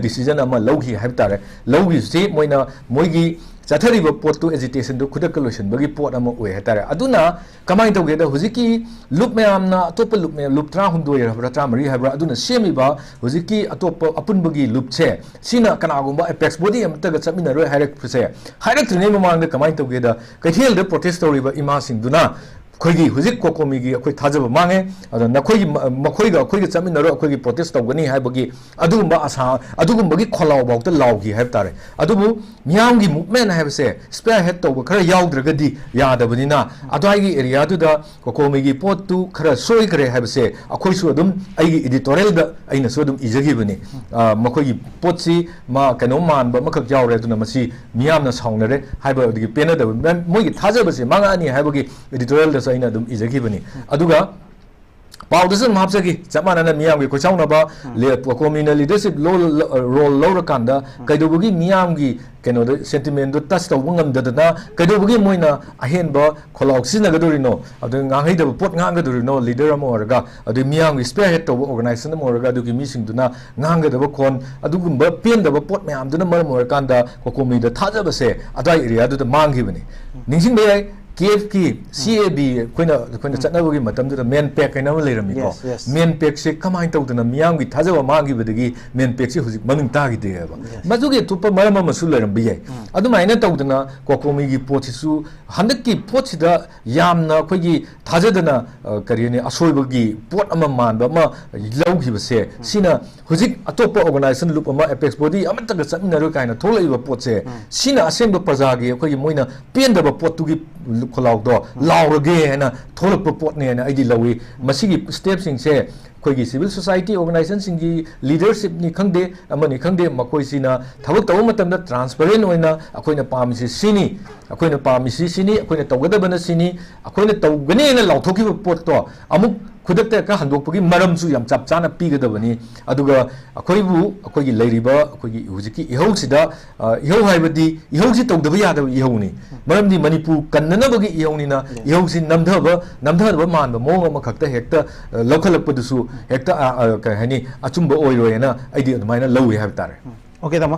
decision ama lawhi haibtare lawhi si moina moigi ꯆꯠꯊꯔꯤꯕ ꯄꯣꯠꯇꯨ ꯑꯦꯖꯤꯇꯦꯁꯟꯗꯨ ꯈꯨꯗꯛꯇ ꯂꯣꯏꯁꯤꯟꯕꯒꯤ ꯄꯣꯠ ꯑꯃ ꯑꯣꯏ ꯍꯥꯏꯇꯥꯔꯦ ꯑꯗꯨꯅ ꯀꯃꯥꯏꯅ ꯇꯧꯒꯦꯗ ꯍꯧꯖꯤꯛꯀꯤ ꯂꯨꯞ ꯃꯌꯥꯝꯅ ꯑꯇꯣꯞꯄ ꯂꯨꯞ 12 ꯍꯥꯏꯕ꯭ꯔꯥ 13 ꯍꯥꯏꯕ꯭ꯔꯥ ꯑꯗꯨꯅ ꯁꯦꯝꯃꯤꯕ ꯍꯧꯖꯤꯛꯀꯤ ꯑꯇꯣꯞꯄ ꯑꯄꯨꯟꯕꯒꯤ ꯂꯨꯞꯁꯦ ꯁꯤꯅ ꯀꯅꯥꯒꯨꯝꯕ ꯑꯦꯄꯦꯛꯁ ꯕꯣꯗꯤ ꯑꯃꯠꯇꯒ ꯆꯠꯃꯤꯟꯅꯔꯣꯏ ꯍꯥꯏꯔꯛꯄꯁꯦ ꯍꯥꯏꯔꯛꯇ꯭ꯔꯤꯉꯩ ꯃꯃꯥꯡꯗ ꯀꯃꯥꯏꯅ ꯇꯧꯒꯦꯗ ꯀꯩꯊꯦꯜꯗ ꯄ꯭ꯔꯣꯇꯦꯁ ꯇꯧꯔꯤꯕ ꯏꯃꯥꯁꯤꯡꯗꯨꯅ ꯑꯩꯈꯣꯏꯒꯤ ꯍꯧꯖꯤꯛ ꯀꯣꯀꯣꯃꯤꯒꯤ ꯑꯩꯈꯣꯏ ꯊꯥꯖꯕ ꯃꯥꯡꯉꯦ ꯑꯗꯣ ꯃꯈꯣꯏꯒ ꯑꯩꯈꯣꯏꯒ ꯆꯠꯃꯤꯟꯅꯔꯣꯏ ꯑꯩꯈꯣꯏꯒꯤ ꯄ꯭ꯔꯣꯇꯦꯁ ꯇꯧꯒꯅꯤ ꯍꯥꯏꯕꯒꯤ ꯑꯗꯨꯒꯨꯝꯕ ꯑꯁꯥ ꯑꯗꯨꯒꯨꯝꯕꯒꯤ ꯈꯣꯜꯂꯥꯎꯐꯥꯎꯗ ꯂꯥꯎꯈꯤ ꯍꯥꯏꯕ ꯇꯥꯔꯦ ꯑꯗꯨꯕꯨ ꯃꯤꯌꯥꯝꯒꯤ ꯃꯨꯚꯃꯦꯟ ꯍꯥꯏꯕꯁꯦ ꯁ꯭ꯄꯦꯌꯔ ꯍꯦꯗ ꯇꯧꯕ ꯈꯔ ꯌꯥꯎꯗ꯭ꯔꯒꯗꯤ ꯌꯥꯗꯕꯅꯤ나 ꯑꯗꯨꯋꯥꯏꯒꯤ ꯑꯦꯔꯤꯌꯥꯗꯨꯗ ꯀꯣꯀꯣꯃꯤꯒꯤ ꯄꯣꯠꯇꯨ ꯈꯔ ꯁꯣꯏꯈ꯭ꯔꯦ ꯍꯥꯏꯕꯁꯦ ꯑꯩꯈꯣꯏꯁꯨ ꯑꯗꯨꯝ ꯑꯩꯒꯤ ꯏꯗꯤꯇꯣꯔꯤꯌꯦꯜꯗ ꯑꯩꯅꯁꯨ ꯑꯗꯨꯝ ꯏꯖꯈꯤꯕꯅꯤ ꯃꯈꯣꯏꯒꯤ ꯄꯣꯠꯁꯤ ꯀꯩꯅꯣ ꯃꯥꯟꯕ ꯑꯃꯈꯛ ꯌꯥꯎꯔꯦ ꯑꯗꯨꯅ ꯃꯁꯤ ꯃꯤꯌꯥꯝꯅ ꯁꯥꯎꯅꯔꯦ ꯍꯥꯏꯕꯗꯒꯤ ꯄꯦꯟꯅꯗꯕ ꯃꯣꯏꯒꯤ ꯊꯥꯖꯕꯁꯦ ꯃꯥꯡꯉꯛꯑꯅꯤ ꯍꯥꯏꯕꯒꯤ ꯏꯗꯤꯇꯣꯔꯤꯌꯦꯜꯗꯁꯨ ꯑꯩꯅ ꯑꯗꯨꯝ ꯏꯖꯈꯤꯕꯅꯤ ꯑꯗꯨꯒ ꯄꯥꯎꯗꯁꯨ ꯑꯗꯨꯝ ꯍꯥꯞꯆꯈꯤ ꯆꯞ ꯃꯥꯟꯅꯅ ꯃꯤꯌꯥꯝꯒꯤ ꯈꯣꯏꯆꯥꯎꯅꯕ ꯀꯣꯀꯣꯃꯤꯅ ꯂꯤꯗꯔꯁꯤꯞ ꯔꯣꯜ ꯂꯧꯔꯀꯥꯟꯗ ꯀꯩꯗꯧꯕꯒꯤ ꯃꯤꯌꯥꯝꯒꯤ ꯀꯩꯅꯣꯗ ꯁꯦꯟꯇꯤꯃꯦꯟꯗꯣ ꯇꯆ ꯇꯧꯕ ꯉꯝꯗꯗꯅ ꯀꯩꯗꯧꯕꯒꯤ ꯃꯣꯏꯅ ꯑꯍꯦꯟꯕ ꯈꯣꯜꯂꯥꯎ ꯁꯤꯖꯤꯟꯅꯒꯗꯣꯔꯤꯅꯣ ꯑꯗꯨ ꯉꯥꯡꯍꯩꯗꯕ ꯄꯣꯠ ꯉꯥꯡꯒꯗꯣꯔꯤꯅꯣ ꯂꯤꯗꯔ ꯑꯃ ꯑꯣꯏꯔꯒ ꯑꯗꯨ ꯃꯤꯌꯥꯝꯒꯤ ꯁ꯭ꯄꯦꯌꯔ ꯍꯦꯗ ꯇꯧꯕ ꯑꯣꯔꯒꯅꯥꯏꯖꯦꯁꯟ ꯑꯃ ꯑꯣꯏꯔꯒ ꯑꯗꯨꯒꯤ ꯃꯤꯁꯤꯡꯗꯨꯅ ꯉꯥꯡꯒꯗꯕ ꯈꯣꯟ ꯑꯗꯨꯒꯨꯝꯕ ꯄꯦꯟꯗꯕ ꯄꯣꯠ ꯃꯌꯥꯝꯗꯨꯅ ꯃꯔꯝ ꯑꯣꯏꯔꯀꯥꯟꯗ ꯀꯣꯀꯣꯃꯤꯗ ꯊꯥꯖꯕꯁꯦ ꯑꯗꯨꯋꯥꯏ ꯑꯦꯔꯤꯌꯥꯗꯨꯗ ꯃꯥꯡꯈꯤꯕꯅꯤ ꯅꯤꯡꯁꯤꯡꯕ ꯌꯥꯏ KFꯀꯤ CAB ꯑꯩꯈꯣꯏꯅ ꯆꯠꯅꯕꯒꯤ ꯃꯇꯝꯗꯨꯗ ꯃꯦꯟ ꯄꯦꯛ ꯀꯩꯅꯣ ꯑꯃ ꯂꯩꯔꯝꯃꯤꯀꯣ ꯃꯦꯟ ꯄꯦꯛꯁꯦ ꯀꯃꯥꯏꯅ ꯇꯧꯗꯅ ꯃꯤꯌꯥꯝꯒꯤ ꯊꯥꯖꯕ ꯃꯥꯡꯈꯤꯕꯗꯒꯤ ꯃꯦꯟ ꯄꯦꯛꯁꯦ ꯍꯧꯖꯤꯛ ꯃꯃꯤꯡ ꯇꯥꯈꯤꯗꯦꯕ ꯃꯗꯨꯒꯤ ꯑꯇꯣꯞꯄ ꯃꯔꯝ ꯑꯃꯁꯨ ꯂꯩꯔꯝꯕ ꯌꯥꯏ ꯑꯗꯨꯃꯥꯏꯅ ꯇꯧꯗꯅ ꯀꯣꯀꯣꯃꯤꯒꯤ ꯄꯣꯠꯁꯤꯁꯨ ꯍꯟꯗꯛꯀꯤ ꯄꯣꯠꯁꯤꯗ ꯌꯥꯝꯅ ꯑꯩꯈꯣꯏꯒꯤ ꯊꯥꯖꯗꯅ ꯀꯔꯤ ꯍꯥꯏꯅꯤ ꯑꯁꯣꯏꯕꯒꯤ ꯄꯣꯠ ꯑꯃ ꯃꯥꯟꯕ ꯑꯃ ꯂꯧꯈꯤꯕꯁꯦ ꯁꯤꯅ ꯍꯧꯖꯤꯛ ꯑꯇꯣꯞꯄ ꯑꯣꯔꯒꯅꯥꯏꯖꯦꯁꯟ ꯂꯨꯞ ꯑꯃ ꯑꯦꯄꯦꯛꯁ ꯕꯣꯗꯤ ꯑꯃꯠꯇꯒ ꯆꯠꯃꯤꯟꯅꯔꯣꯏ ꯀꯥꯏꯅ ꯊꯣꯛꯂꯛꯏꯕ ꯄꯣꯠꯁꯦ ꯁꯤꯅ ꯑꯁꯦꯡꯕ ꯄ꯭ꯔꯖꯥꯒꯤ ꯑꯩꯈꯣꯏꯒꯤ ꯃꯣꯏꯅ ꯄꯦꯟꯗꯕ ꯄꯣꯠꯇꯨꯒꯤ ꯈꯣꯜꯂꯥꯎꯗꯣ ꯂꯥꯎꯔꯒꯦ ꯍꯥꯏꯅ ꯊꯣꯛꯂꯛꯄ ꯄꯣꯠꯅꯦꯅ ꯑꯩꯗꯤ ꯂꯧꯏ ꯃꯁꯤꯒꯤ ꯁ꯭ꯇꯦꯞꯁꯤꯡꯁꯦ ꯑꯩꯈꯣꯏꯒꯤ ꯁꯤꯚꯤꯜ ꯁꯣꯁꯥꯏꯇꯤ ꯑꯣꯔꯒꯅꯥꯏꯖꯦꯁꯟꯁꯤꯡꯒꯤ ꯂꯤꯗꯔꯁꯤꯞꯅꯤ ꯈꯪꯗꯦ ꯑꯃꯅꯤ ꯈꯪꯗꯦ ꯃꯈꯣꯏꯁꯤꯅ ꯊꯕꯛ ꯇꯧꯕ ꯃꯇꯝꯗ ꯇ꯭ꯔꯥꯟꯁꯄꯔꯦꯟ ꯑꯣꯏꯅ ꯑꯩꯈꯣꯏꯅ ꯄꯥꯝꯃꯤꯁꯤ ꯁꯤꯅꯤ ꯑꯩꯈꯣꯏꯅ ꯄꯥꯝꯃꯤꯁꯤ ꯁꯤꯅꯤ ꯑꯩꯈꯣꯏꯅ ꯇꯧꯒꯗꯕꯅ ꯁꯤꯅꯤ ꯑꯩꯈꯣꯏꯅ ꯇꯧꯒꯅꯦꯅ ꯂꯥꯎꯊꯣꯛꯈꯤꯕ ꯄꯣꯠꯇꯣ ꯑꯃꯨꯛ ꯈꯨꯗꯛꯇ ꯍꯦꯛꯇ ꯍꯟꯗꯣꯛꯄꯒꯤ ꯃꯔꯝꯁꯨ ꯌꯥꯝ ꯆꯞ ꯆꯥꯅ ꯄꯤꯒꯗꯕꯅꯤ ꯑꯗꯨꯒ ꯑꯩꯈꯣꯏꯒꯤ ꯂꯩꯔꯤꯕ ꯑꯩꯈꯣꯏꯒꯤ ꯍꯧꯖꯤꯛꯀꯤ ꯏꯍꯧꯁꯤꯗ ꯏꯍꯧ ꯍꯥꯏꯕꯗꯤ ꯏꯍꯧꯁꯤ ꯇꯧꯗꯕ ꯌꯥꯗꯕ ꯏꯍꯧꯅꯤ ꯃꯔꯝꯗꯤ ꯃꯅꯤꯄꯨꯔ ꯀꯟꯅꯅꯕꯒꯤ ꯏꯍꯧꯅꯤꯅ ꯏꯍꯧꯁꯤ ꯅꯝꯊꯕ ꯃꯥꯟꯕ ꯃꯑꯣꯡ ꯑꯃꯈꯛꯇ ꯍꯦꯛꯇ ꯂꯧꯈꯠꯂꯛꯄꯗꯨꯁꯨ ꯍꯦꯛꯇ ꯀꯩ ꯍꯥꯏꯅꯤ ꯑꯆꯨꯝꯕ ꯑꯣꯏꯔꯣꯏꯅ ꯑꯩꯗꯤ ꯑꯗꯨꯃꯥꯏꯅ ꯂꯧꯏ ꯍꯥꯏꯕ ꯇꯥꯔꯦ ओके तमो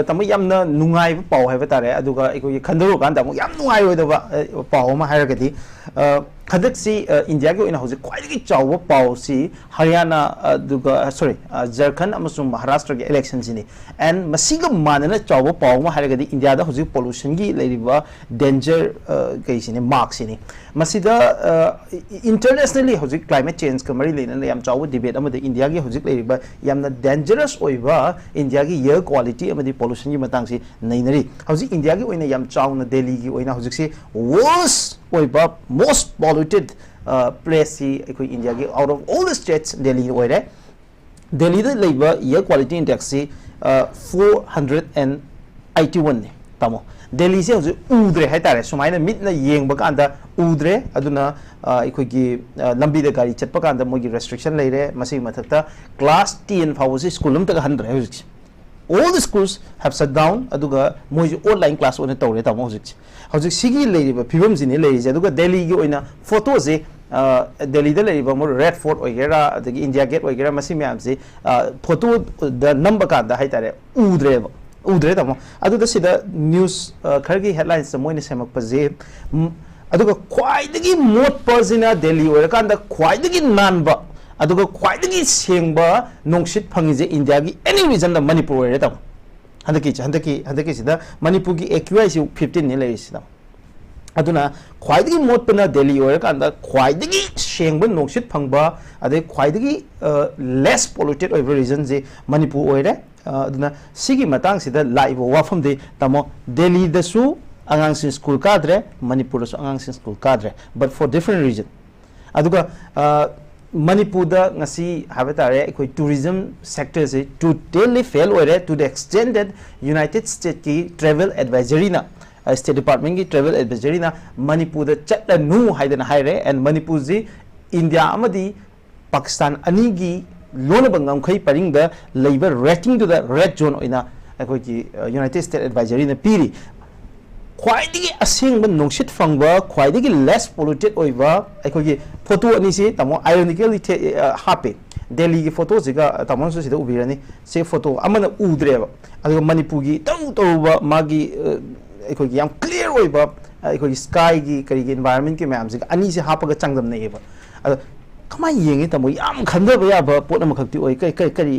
तमो यामना नुंगाइब पाव हाइबा तारे अदुगा इको खंदरो कांदा मु याम नुंगाइरोदबा पाव मा हाइरगदि खदक्सी इंडिया के ओइना हौजिक ख्वाइदगी चावबो पाव सी हरियाणा अदुगा सॉरी झारखंड अमसुंग महाराष्ट्र के इलेक्शन सिनी एंड मसिगा मानना चावबो पाव मा हाइरगदि इंडिया दा हौजिक पोल्यूशन की लेरिबा डेंजर कैसिनी मार्क सिनी मसिदा इंटरनेशनली हौजिक क्लाइमेट चेंज का मरी लेना याम चावबो डिबेट अमदे इंडिया की हौजिक लेरिबा यामना डेंजरस ओइबा इंडिया की एयर क्वालिटी अमदी पोल्यूशन की मतंग से नैनरी हौजिक इंडिया की ओइना याम चावना दिल्ली की ओइना हौजिक से वर्स्ट ओइबा most polluted place si ekoi India ki out of all the states Delhi oire Delhi da leiba air quality index si 481 ne tamo Delhi se hoje udre hai tare sumaina mitna yengba kanda udre aduna ekoi ki lambi da gari chatpa kanda mogi restriction leire masi mathakta class 10 fawse school um ta handre hoje all the schools have shut down aduga moi online class one tawre tamo hojik sigi leiriba phibam jini leiri je aduga Delhi gi oina photo je Delhi da leiriba mo red fort oigera adagi India gate oigera masi myam je photo the number ka da hai tare udre tamo aduda sida news khargi headlines moi ne semak pa je aduga khwaidagi mot pazina Delhi oira kan da khwaidagi nanba अदुगा ख्वाइदगी सेंगबा नोंगसित फंगिजे India की any region the Manipur ओरे तम हंदकी सिदा मणिपुर की AQI से 15 ने लेरि सिदा अदुना ख्वाइदगी मोटपना दिल्ली ओरे कांदा ख्वाइदगी सेंगबा नोंगसित फंगबा अदे ख्वाइदगी लेस पोल्यूटेड ओवर रीजन जे मणिपुर ओरे अदुना सिगी मतंग सिदा लाइव वाफम दे तमो दिल्ली दसु angangsing school kadre मणिपुर दसु angangsing school kadre but for different region अदुगा Manipur da ngasi habatare ekoi tourism sector se totally fail ore to the extent that United States ki travel advisory na State Department ki travel advisory na Manipur da chatla nu haidana haire and Manipur ji India amadi Pakistan ani gi lona bangam khai paring da labor rating to the red zone oina ekoi ki United States advisory na piri ख्वाइदगी असेंग नोंसित फंगबा ख्वाइदगी less polluted ओइबा अखोगी photo अनि से तमो आयरोनिकली हापे दिल्ली की फोटो जिगा तमो सो सिदा उबिरानी से फोटो अमन उद्रेबा अदो मणिपुर की तौ तौबा मागी ꯑꯩꯈꯣꯏꯒꯤ ꯌꯥꯝ ꯀ꯭ꯂꯤꯌꯔ ꯑꯣꯏꯕ ꯑꯩꯈꯣꯏꯒꯤ ꯁ꯭ꯀꯥꯏꯒꯤ ꯀꯔꯤꯒꯤ ꯏꯟꯚꯥꯏꯔꯟꯃꯦꯟꯠꯀꯤ ꯃꯌꯥꯝꯁꯤꯒ ꯑꯅꯤꯁꯦ ꯍꯥꯞꯄꯒ ꯆꯥꯡꯗꯝꯅꯩꯌꯦꯕ ꯑꯗꯣ ꯀꯃꯥꯏꯅ ꯌꯦꯡꯉꯤ ꯇꯥꯃꯣ ꯌꯥꯝ ꯈꯟꯊꯕ ꯌꯥꯕ ꯄꯣꯠ ꯑꯃꯈꯛꯇꯤ ꯑꯣꯏ ꯀꯔꯤ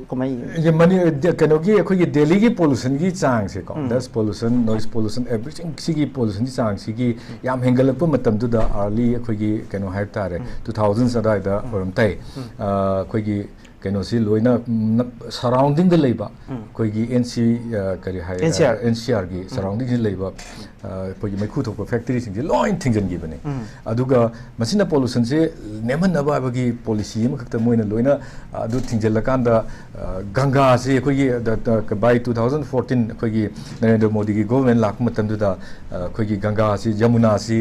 ꯀꯃꯥꯏꯅ ꯃꯅꯤ ꯀꯩꯅꯣꯒꯤ ꯑꯩꯈꯣꯏꯒꯤ ꯗꯦꯜꯂꯤꯒꯤ ꯄꯣꯂꯨꯁꯟꯒꯤ ꯆꯥꯡꯁꯦ ꯀꯣ ꯗꯁ ꯄꯣꯂꯨꯁꯟ ꯅꯣꯏꯁ ꯄꯣꯂꯨꯁꯟ ꯑꯦꯚ꯭ꯔꯤꯊꯤꯡ ꯁꯤꯒꯤ ꯄꯣꯂꯨꯁꯟꯒꯤ ꯆꯥꯡꯁꯤꯒꯤ ꯌꯥꯝ ꯍꯦꯟꯒꯠꯂꯛꯄ ꯃꯇꯝꯗꯨꯗ ꯑꯥꯔꯂꯤ ꯑꯩꯈꯣꯏꯒꯤ ꯀꯩꯅꯣ ꯍꯥꯏꯕ ꯇꯥꯔꯦ 2000 ꯑꯗꯥꯏꯗ ꯑꯣꯏꯔꯝ ꯇꯥꯏ ꯑꯩꯈꯣꯏꯒꯤ ꯀꯩꯅꯣꯁꯤ ꯂꯣꯏꯅ ꯁꯔꯥꯎꯟꯗꯤꯡꯗ ꯂꯩꯕ ꯑꯩꯈꯣꯏꯒꯤ ꯀꯔꯤ ꯍꯥꯏ NCRꯒꯤ ꯁꯔꯥꯎꯟꯗꯤꯡꯁꯤ ꯂꯩꯕ ꯑꯩꯈꯣꯏꯒꯤ ꯃꯩꯈꯨ ꯊꯣꯛꯄ ꯐꯦꯛꯇꯔꯤꯁꯤꯡꯁꯦ ꯂꯣꯏ ꯊꯤꯡꯖꯤꯟꯈꯤꯕꯅꯦ ꯑꯗꯨꯒ ꯃꯁꯤꯅ ꯄꯣꯂꯨꯁꯟꯁꯦ ꯅꯦꯝꯍꯟꯅꯕ ꯍꯥꯏꯕꯒꯤ ꯄꯣꯂꯤꯁꯤ ꯑꯃꯈꯛꯇ ꯃꯣꯏꯅ ꯂꯣꯏꯅ ꯑꯗꯨ ꯊꯤꯡꯖꯤꯜꯂꯀꯥꯟꯗ ꯒꯪꯒꯥꯁꯤ ꯑꯩꯈꯣꯏꯒꯤ ꯕꯥꯏ 2014 ꯑꯩꯈꯣꯏꯒꯤ ꯅꯔꯦꯟꯗ꯭ꯔ ꯃꯣꯗꯤꯒꯤ ꯒꯣꯚꯔꯟꯃꯦꯟꯠ ꯂꯥꯛꯄ ꯃꯇꯝꯗꯨꯗ ꯑꯩꯈꯣꯏꯒꯤ ꯒꯪꯒꯥꯁꯤ ꯌꯃꯨꯅꯥꯁꯤ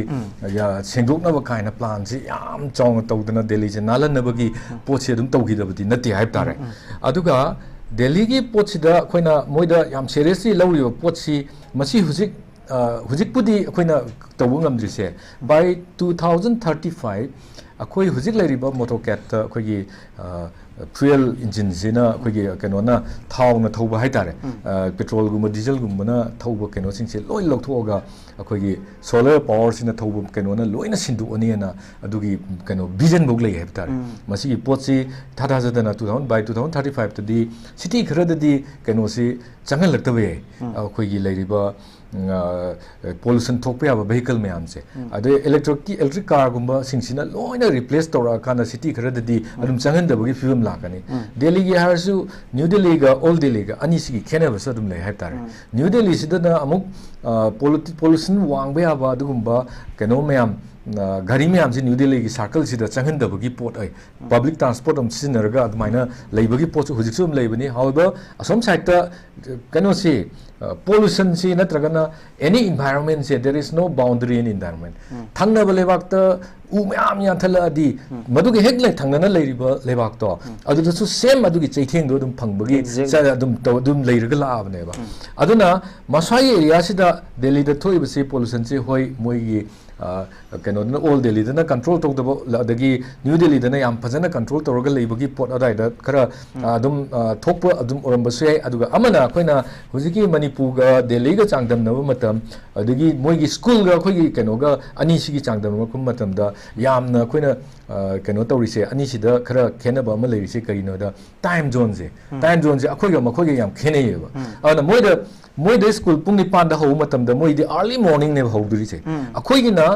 ꯁꯦꯡꯗꯣꯛꯅꯕ ꯀꯥꯏꯅ ꯄ꯭ꯂꯥꯟꯁꯤ ꯌꯥꯝ ꯆꯥꯎꯅ ꯇꯧꯗꯅ ꯗꯦꯜꯂꯤꯁꯦ ꯅꯥꯜꯍꯟꯅꯕꯒꯤ ꯄꯣꯠꯁꯤ ꯑꯗꯨꯝ ꯇꯧꯈꯤꯗꯕꯗꯤ ꯅꯠꯇꯦ ꯍꯥꯏꯕ ꯇꯥꯔꯦ ꯑꯗꯨꯒ ꯗꯦꯜꯂꯤꯒꯤ ꯄꯣꯠꯁꯤꯗ ꯑꯩꯈꯣꯏꯅ ꯃꯣꯏꯗ ꯌꯥꯝ ꯁꯦꯔꯤꯌꯁꯂꯤ ꯂꯧꯔꯤꯕ ꯄꯣꯠꯁꯤ ꯃꯁꯤ ꯍꯧꯖꯤꯛꯄꯨꯗꯤ ꯑꯩꯈꯣꯏꯅ ꯇꯧꯕ ꯉꯝꯗ꯭ꯔꯤꯁꯦ ꯕꯥꯏ 2035 ꯑꯩꯈꯣꯏ ꯍꯧꯖꯤꯛ ꯂꯩꯔꯤꯕ ꯃꯣꯇꯣꯔꯀꯦꯠꯇ ꯑꯩꯈꯣꯏꯒꯤ ꯐ꯭ꯌꯨꯑꯦꯜ ꯏꯟꯖꯤꯟꯁꯤꯅ ꯑꯩꯈꯣꯏꯒꯤ ꯀꯩꯅꯣꯅ ꯊꯥꯎꯅ ꯊꯧꯕ ꯍꯥꯏꯇꯥꯔꯦ ꯄꯦꯇ꯭ꯔꯣꯜꯒꯨꯝꯕ ꯗꯤꯖꯜꯒꯨꯝꯕꯅ ꯊꯧꯕ ꯀꯩꯅꯣꯁꯤꯡꯁꯦ ꯂꯣꯏ ꯂꯧꯊꯣꯛꯑꯒ ꯑꯩꯈꯣꯏꯒꯤ ꯁꯣꯂꯔ ꯄꯥꯋꯔꯁꯤꯅ ꯊꯧꯕ ꯀꯩꯅꯣꯅ ꯂꯣꯏꯅ ꯁꯤꯟꯗꯣꯛꯑꯅꯤꯅ ꯑꯗꯨꯒꯤ ꯀꯩꯅꯣ ꯚꯤꯖꯟꯐꯧ ꯂꯩ ꯍꯥꯏꯕ ꯇꯥꯔꯦ ꯃꯁꯤꯒꯤ ꯄꯣꯠꯁꯤ ꯊꯥꯊꯥꯖꯗꯅ ꯕꯥꯏ 2035ꯇꯗꯤ ꯁꯤꯇꯤ ꯈꯔꯗꯗꯤ ꯀꯩꯅꯣꯁꯤ ꯆꯪꯍꯜꯂꯛꯇꯕ ꯌꯥꯏ ꯑꯩꯈꯣꯏꯒꯤ ꯂꯩꯔꯤꯕ ꯄꯣꯂꯨꯁꯟ ꯊꯣꯛꯄ ꯌꯥꯕ ꯚꯦꯍꯤꯀꯜ ꯃꯌꯥꯝꯁꯦ ꯑꯗꯩ ꯏꯂꯦꯛꯇ꯭ꯔꯤꯛ ꯀꯥꯔꯒꯨꯝꯕꯁꯤꯡꯁꯤꯅ ꯂꯣꯏꯅ ꯔꯤꯄ꯭ꯂꯦꯁ ꯇꯧꯔꯛꯑꯀꯥꯟꯗ ꯁꯤꯇꯤ ꯈꯔꯗꯗꯤ ꯑꯗꯨꯝ ꯆꯪꯍꯟꯗꯕꯒꯤ ꯐꯤꯕꯝ ꯂꯥꯛꯀꯅꯤ ꯗꯦꯜꯂꯤꯒꯤ ꯍꯥꯏꯔꯁꯨ ꯅ꯭ꯌꯨ ꯗꯦꯜꯂꯤꯒ ꯑꯣꯜ ꯗꯦꯜꯂꯤꯒ ꯑꯅꯤꯁꯤꯒꯤ ꯈꯦꯠꯅꯕꯁꯨ ꯑꯗꯨꯝ ꯂꯩ ꯍꯥꯏꯕ ꯇꯥꯔꯦ ꯅ꯭ꯌꯨ ꯗꯦꯜꯂꯤꯁꯤꯗꯅ ꯑꯃꯨꯛ ꯄꯣꯂꯨꯁꯟ ꯋꯥꯡꯕ ꯌꯥꯕ ꯑꯗꯨꯒꯨꯝꯕ ꯀꯩꯅꯣ ꯃꯌꯥꯝ ꯒꯥꯔꯤ ꯃꯌꯥꯝꯁꯤ ꯅ꯭ꯌꯨ ꯗꯦꯜꯂꯤꯒꯤ ꯁꯥꯔꯀꯜꯁꯤꯗ ꯆꯪꯍꯟꯗꯕꯒꯤ ꯄꯣꯠ ꯑꯣꯏ ꯄꯕ꯭ꯂꯤꯛ ꯇ꯭ꯔꯥꯟꯁꯄꯣꯔꯠ ꯑꯃ ꯁꯤꯖꯤꯟꯅꯔꯒ ꯑꯗꯨꯃꯥꯏꯅ ꯂꯩꯕꯒꯤ ꯄꯣꯠꯁꯨ ꯍꯧꯖꯤꯛꯁꯨ ꯑꯗꯨꯝ ꯂꯩꯕꯅꯤ ꯍꯥꯎꯕ ꯑꯁꯣꯝ ꯁꯥꯏꯠꯇ ꯀꯩꯅꯣꯁꯤ ꯄꯣꯂꯨꯁꯟꯁꯤ ꯅꯠꯇ꯭ꯔꯒꯅ ꯑꯦꯅꯤ ꯏꯟꯚꯥꯏꯔꯣꯟꯃꯦꯟꯁꯦ there is no boundary in environment ꯊꯪꯅꯕ ꯂꯩꯕꯥꯛꯇ ꯎ ꯃꯌꯥꯝ ꯌꯥꯟꯊꯠꯂꯛꯑꯗꯤ ꯃꯗꯨꯒꯤ ꯍꯦꯛ ꯊꯪꯅꯅ ꯂꯩꯔꯤꯕ ꯂꯩꯕꯥꯛꯇꯣ ꯑꯗꯨꯗꯁꯨ ꯁꯦꯝ ꯑꯗꯨꯒꯤ ꯆꯩꯊꯦꯡꯗꯣ ꯑꯗꯨꯝ ꯐꯪꯕꯒꯤ ꯑꯗꯨꯝ ꯂꯩꯔꯒ ꯂꯥꯛꯑꯕꯅꯦꯕ ꯑꯗꯨꯅ ꯃꯁ꯭ꯋꯥꯏꯒꯤ ꯑꯦꯔꯤꯌꯥꯁꯤꯗ ꯗꯦꯜꯂꯤꯗ ꯊꯣꯛꯏꯕꯁꯤ ꯄꯣꯂꯨꯁꯟꯁꯤ ꯍꯣꯏ ꯃꯣꯏꯒꯤ ꯀꯩꯅꯣꯗꯨꯅ ꯑꯣꯜ ꯗꯦꯜꯂꯤꯗꯅ ꯀꯟꯇ꯭ꯔꯣꯜ ꯇꯧꯗꯕ ꯑꯗꯒꯤ ꯅ꯭ꯌꯨ ꯗꯦꯜꯂꯤꯗꯅ ꯌꯥꯝ ꯐꯖꯅ ꯀꯟꯇ꯭ꯔꯣꯜ ꯇꯧꯔꯒ ꯂꯩꯕꯒꯤ ꯄꯣꯠ ꯑꯗꯨꯋꯥꯏꯗ ꯈꯔ ꯑꯗꯨꯝ ꯊꯣꯛꯄ ꯑꯗꯨꯝ ꯑꯣꯏꯔꯝꯕꯁꯨ ꯌꯥꯏ ꯑꯗꯨꯒ ꯑꯃꯅ ꯑꯩꯈꯣꯏꯅ ꯍꯧꯖꯤꯛꯀꯤ ꯃꯅꯤꯄꯨꯔꯒ ꯗꯦꯜꯂꯤꯒ ꯆꯥꯡꯗꯝꯅꯕ ꯃꯇꯝ ꯑꯗꯒꯤ ꯃꯣꯏꯒꯤ ꯁ꯭ꯀꯨꯜꯒ ꯑꯩꯈꯣꯏꯒꯤ ꯀꯩꯅꯣꯒ ꯑꯅꯤꯁꯤꯒꯤ ꯆꯥꯡꯗꯝꯅꯕ ꯃꯇꯝꯗ ꯌꯥꯝꯅ ꯑꯩꯈꯣꯏꯅ ꯀꯩꯅꯣ ꯇꯧꯔꯤꯁꯦ ꯑꯅꯤꯁꯤꯗ ꯈꯔ ꯈꯦꯠꯅꯕ ꯑꯃ ꯂꯩꯔꯤꯁꯦ ꯀꯔꯤꯅꯣꯗ ꯇꯥꯏꯝ ꯖꯣꯟꯁꯦ ꯑꯩꯈꯣꯏꯒ ꯃꯈꯣꯏꯒ ꯌꯥꯝ ꯈꯦꯠꯅꯩꯌꯦꯕ ꯑꯗꯨꯅ ꯃꯣꯏꯗ ꯁ꯭ꯀꯨꯜ ꯄꯨꯡ 9ꯗ ꯍꯧꯕ ꯃꯇꯝꯗ ꯃꯣꯏꯗꯤ ꯑꯥꯔꯂꯤ ꯃꯣꯔꯅꯤꯡꯅꯦꯕ ꯍꯧꯗꯣꯔꯤꯁꯦ ꯑꯩꯈꯣꯏꯒꯤꯅ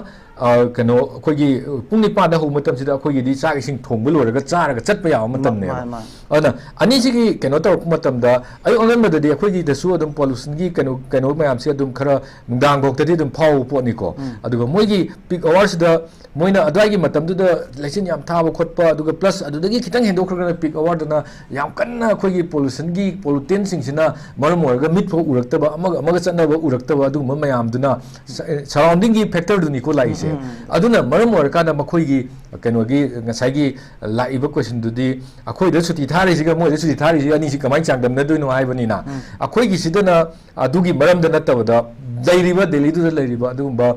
ꯀꯩꯅꯣ ꯑꯩꯈꯣꯏꯒꯤ ꯄꯨꯡ 9ꯗ ꯍꯧꯕ ꯃꯇꯝꯁꯤꯗ ꯑꯩꯈꯣꯏꯒꯤꯗꯤ ꯆꯥꯛ ꯏꯁꯤꯡ ꯊꯣꯡꯕ ꯂꯣꯏꯔꯒ ꯆꯥꯔꯒ ꯆꯠꯄ ꯌꯥꯕ ꯃꯇꯝꯅꯦꯕ ꯑꯗꯨꯅ ꯑꯅꯤꯁꯤꯒꯤ ꯀꯩꯅꯣ ꯇꯧꯔꯛꯄ ꯃꯇꯝꯗ ꯑꯌꯨꯛ ꯑꯉꯟꯕꯗꯗꯤ ꯑꯩꯈꯣꯏꯒꯤꯗꯁꯨ ꯑꯗꯨꯝ ꯄꯣꯂꯨꯁꯟꯒꯤ ꯀꯩꯅꯣ ꯃꯌꯥꯝꯁꯦ ꯑꯗꯨꯝ ꯈꯔ ꯅꯨꯡꯗꯥꯡꯐꯥꯎꯇꯗꯤ ꯑꯗꯨꯝ ꯐꯥꯎꯕ ꯄꯣꯠꯅꯤꯀꯣ ꯑꯗꯨꯒ ꯃꯣꯏꯒꯤ ꯄꯤꯛ ꯑꯋꯥꯔꯁꯤꯗ ꯃꯣꯏꯅ ꯑꯗꯨꯋꯥꯏꯒꯤ ꯃꯇꯝꯗꯨꯗ ꯂꯩꯆꯤꯟ ꯌꯥꯝ ꯊꯥꯕ ꯈꯣꯠꯄ ꯑꯗꯨꯒ ꯄ꯭ꯂꯁ ꯑꯗꯨꯗꯒꯤ ꯈꯤꯇꯪ ꯍꯦꯟꯗꯣꯛꯈ꯭ꯔꯒꯅ ꯄꯤꯛ ꯑꯋꯥꯔꯗꯅ ꯌꯥꯝ ꯀꯟꯅ ꯑꯩꯈꯣꯏꯒꯤ ꯄꯣꯂꯨꯁꯟꯒꯤ ꯄꯣꯂꯨꯇꯦꯟꯁꯤꯡꯁꯤꯅ ꯃꯔꯝ ꯑꯣꯏꯔꯒ ꯃꯤꯠꯐꯥꯎ ꯎꯔꯛꯇꯕ ꯑꯃꯒ ꯆꯠꯅꯕ ꯎꯔꯛꯇꯕ ꯑꯗꯨꯒꯨꯝꯕ ꯃꯌꯥꯝꯗꯨꯅ ꯁꯔꯥꯎꯟꯗꯤꯡꯒꯤ ꯐꯦꯛꯇꯔꯗꯨꯅꯤꯀꯣ ꯂꯥꯛꯏꯁꯦ ꯑꯗꯨꯅ ꯃꯔꯝ ꯑꯣꯏꯔꯀꯥꯟꯗ ꯃꯈꯣꯏꯒꯤ ꯀꯩꯅꯣꯒꯤ ꯉꯁꯥꯏꯒꯤ ꯂꯥꯛꯏꯕ ꯀꯣꯏꯁꯟꯗꯨꯗꯤ ꯑꯩꯈꯣꯏꯗ ꯁꯨꯇꯤ ꯊꯥꯔꯤꯁꯤꯒ ꯃꯣꯏꯗ ꯁꯨꯇꯤ ꯊꯥꯔꯤꯁꯤꯒ ꯑꯅꯤꯁꯤ ꯀꯃꯥꯏꯅ ꯆꯥꯡꯗꯝꯅꯗꯣꯏꯅꯣ ꯍꯥꯏꯕꯅꯤꯅ ꯑꯩꯈꯣꯏꯒꯤꯁꯤꯗꯅ ꯑꯗꯨꯒꯤ ꯃꯔꯝꯗ ꯅꯠꯇꯕꯗ ꯂꯩꯔꯤꯕ ꯗꯦꯜꯂꯤꯗꯨꯗ ꯂꯩꯔꯤꯕ ꯑꯗꯨꯒꯨꯝꯕ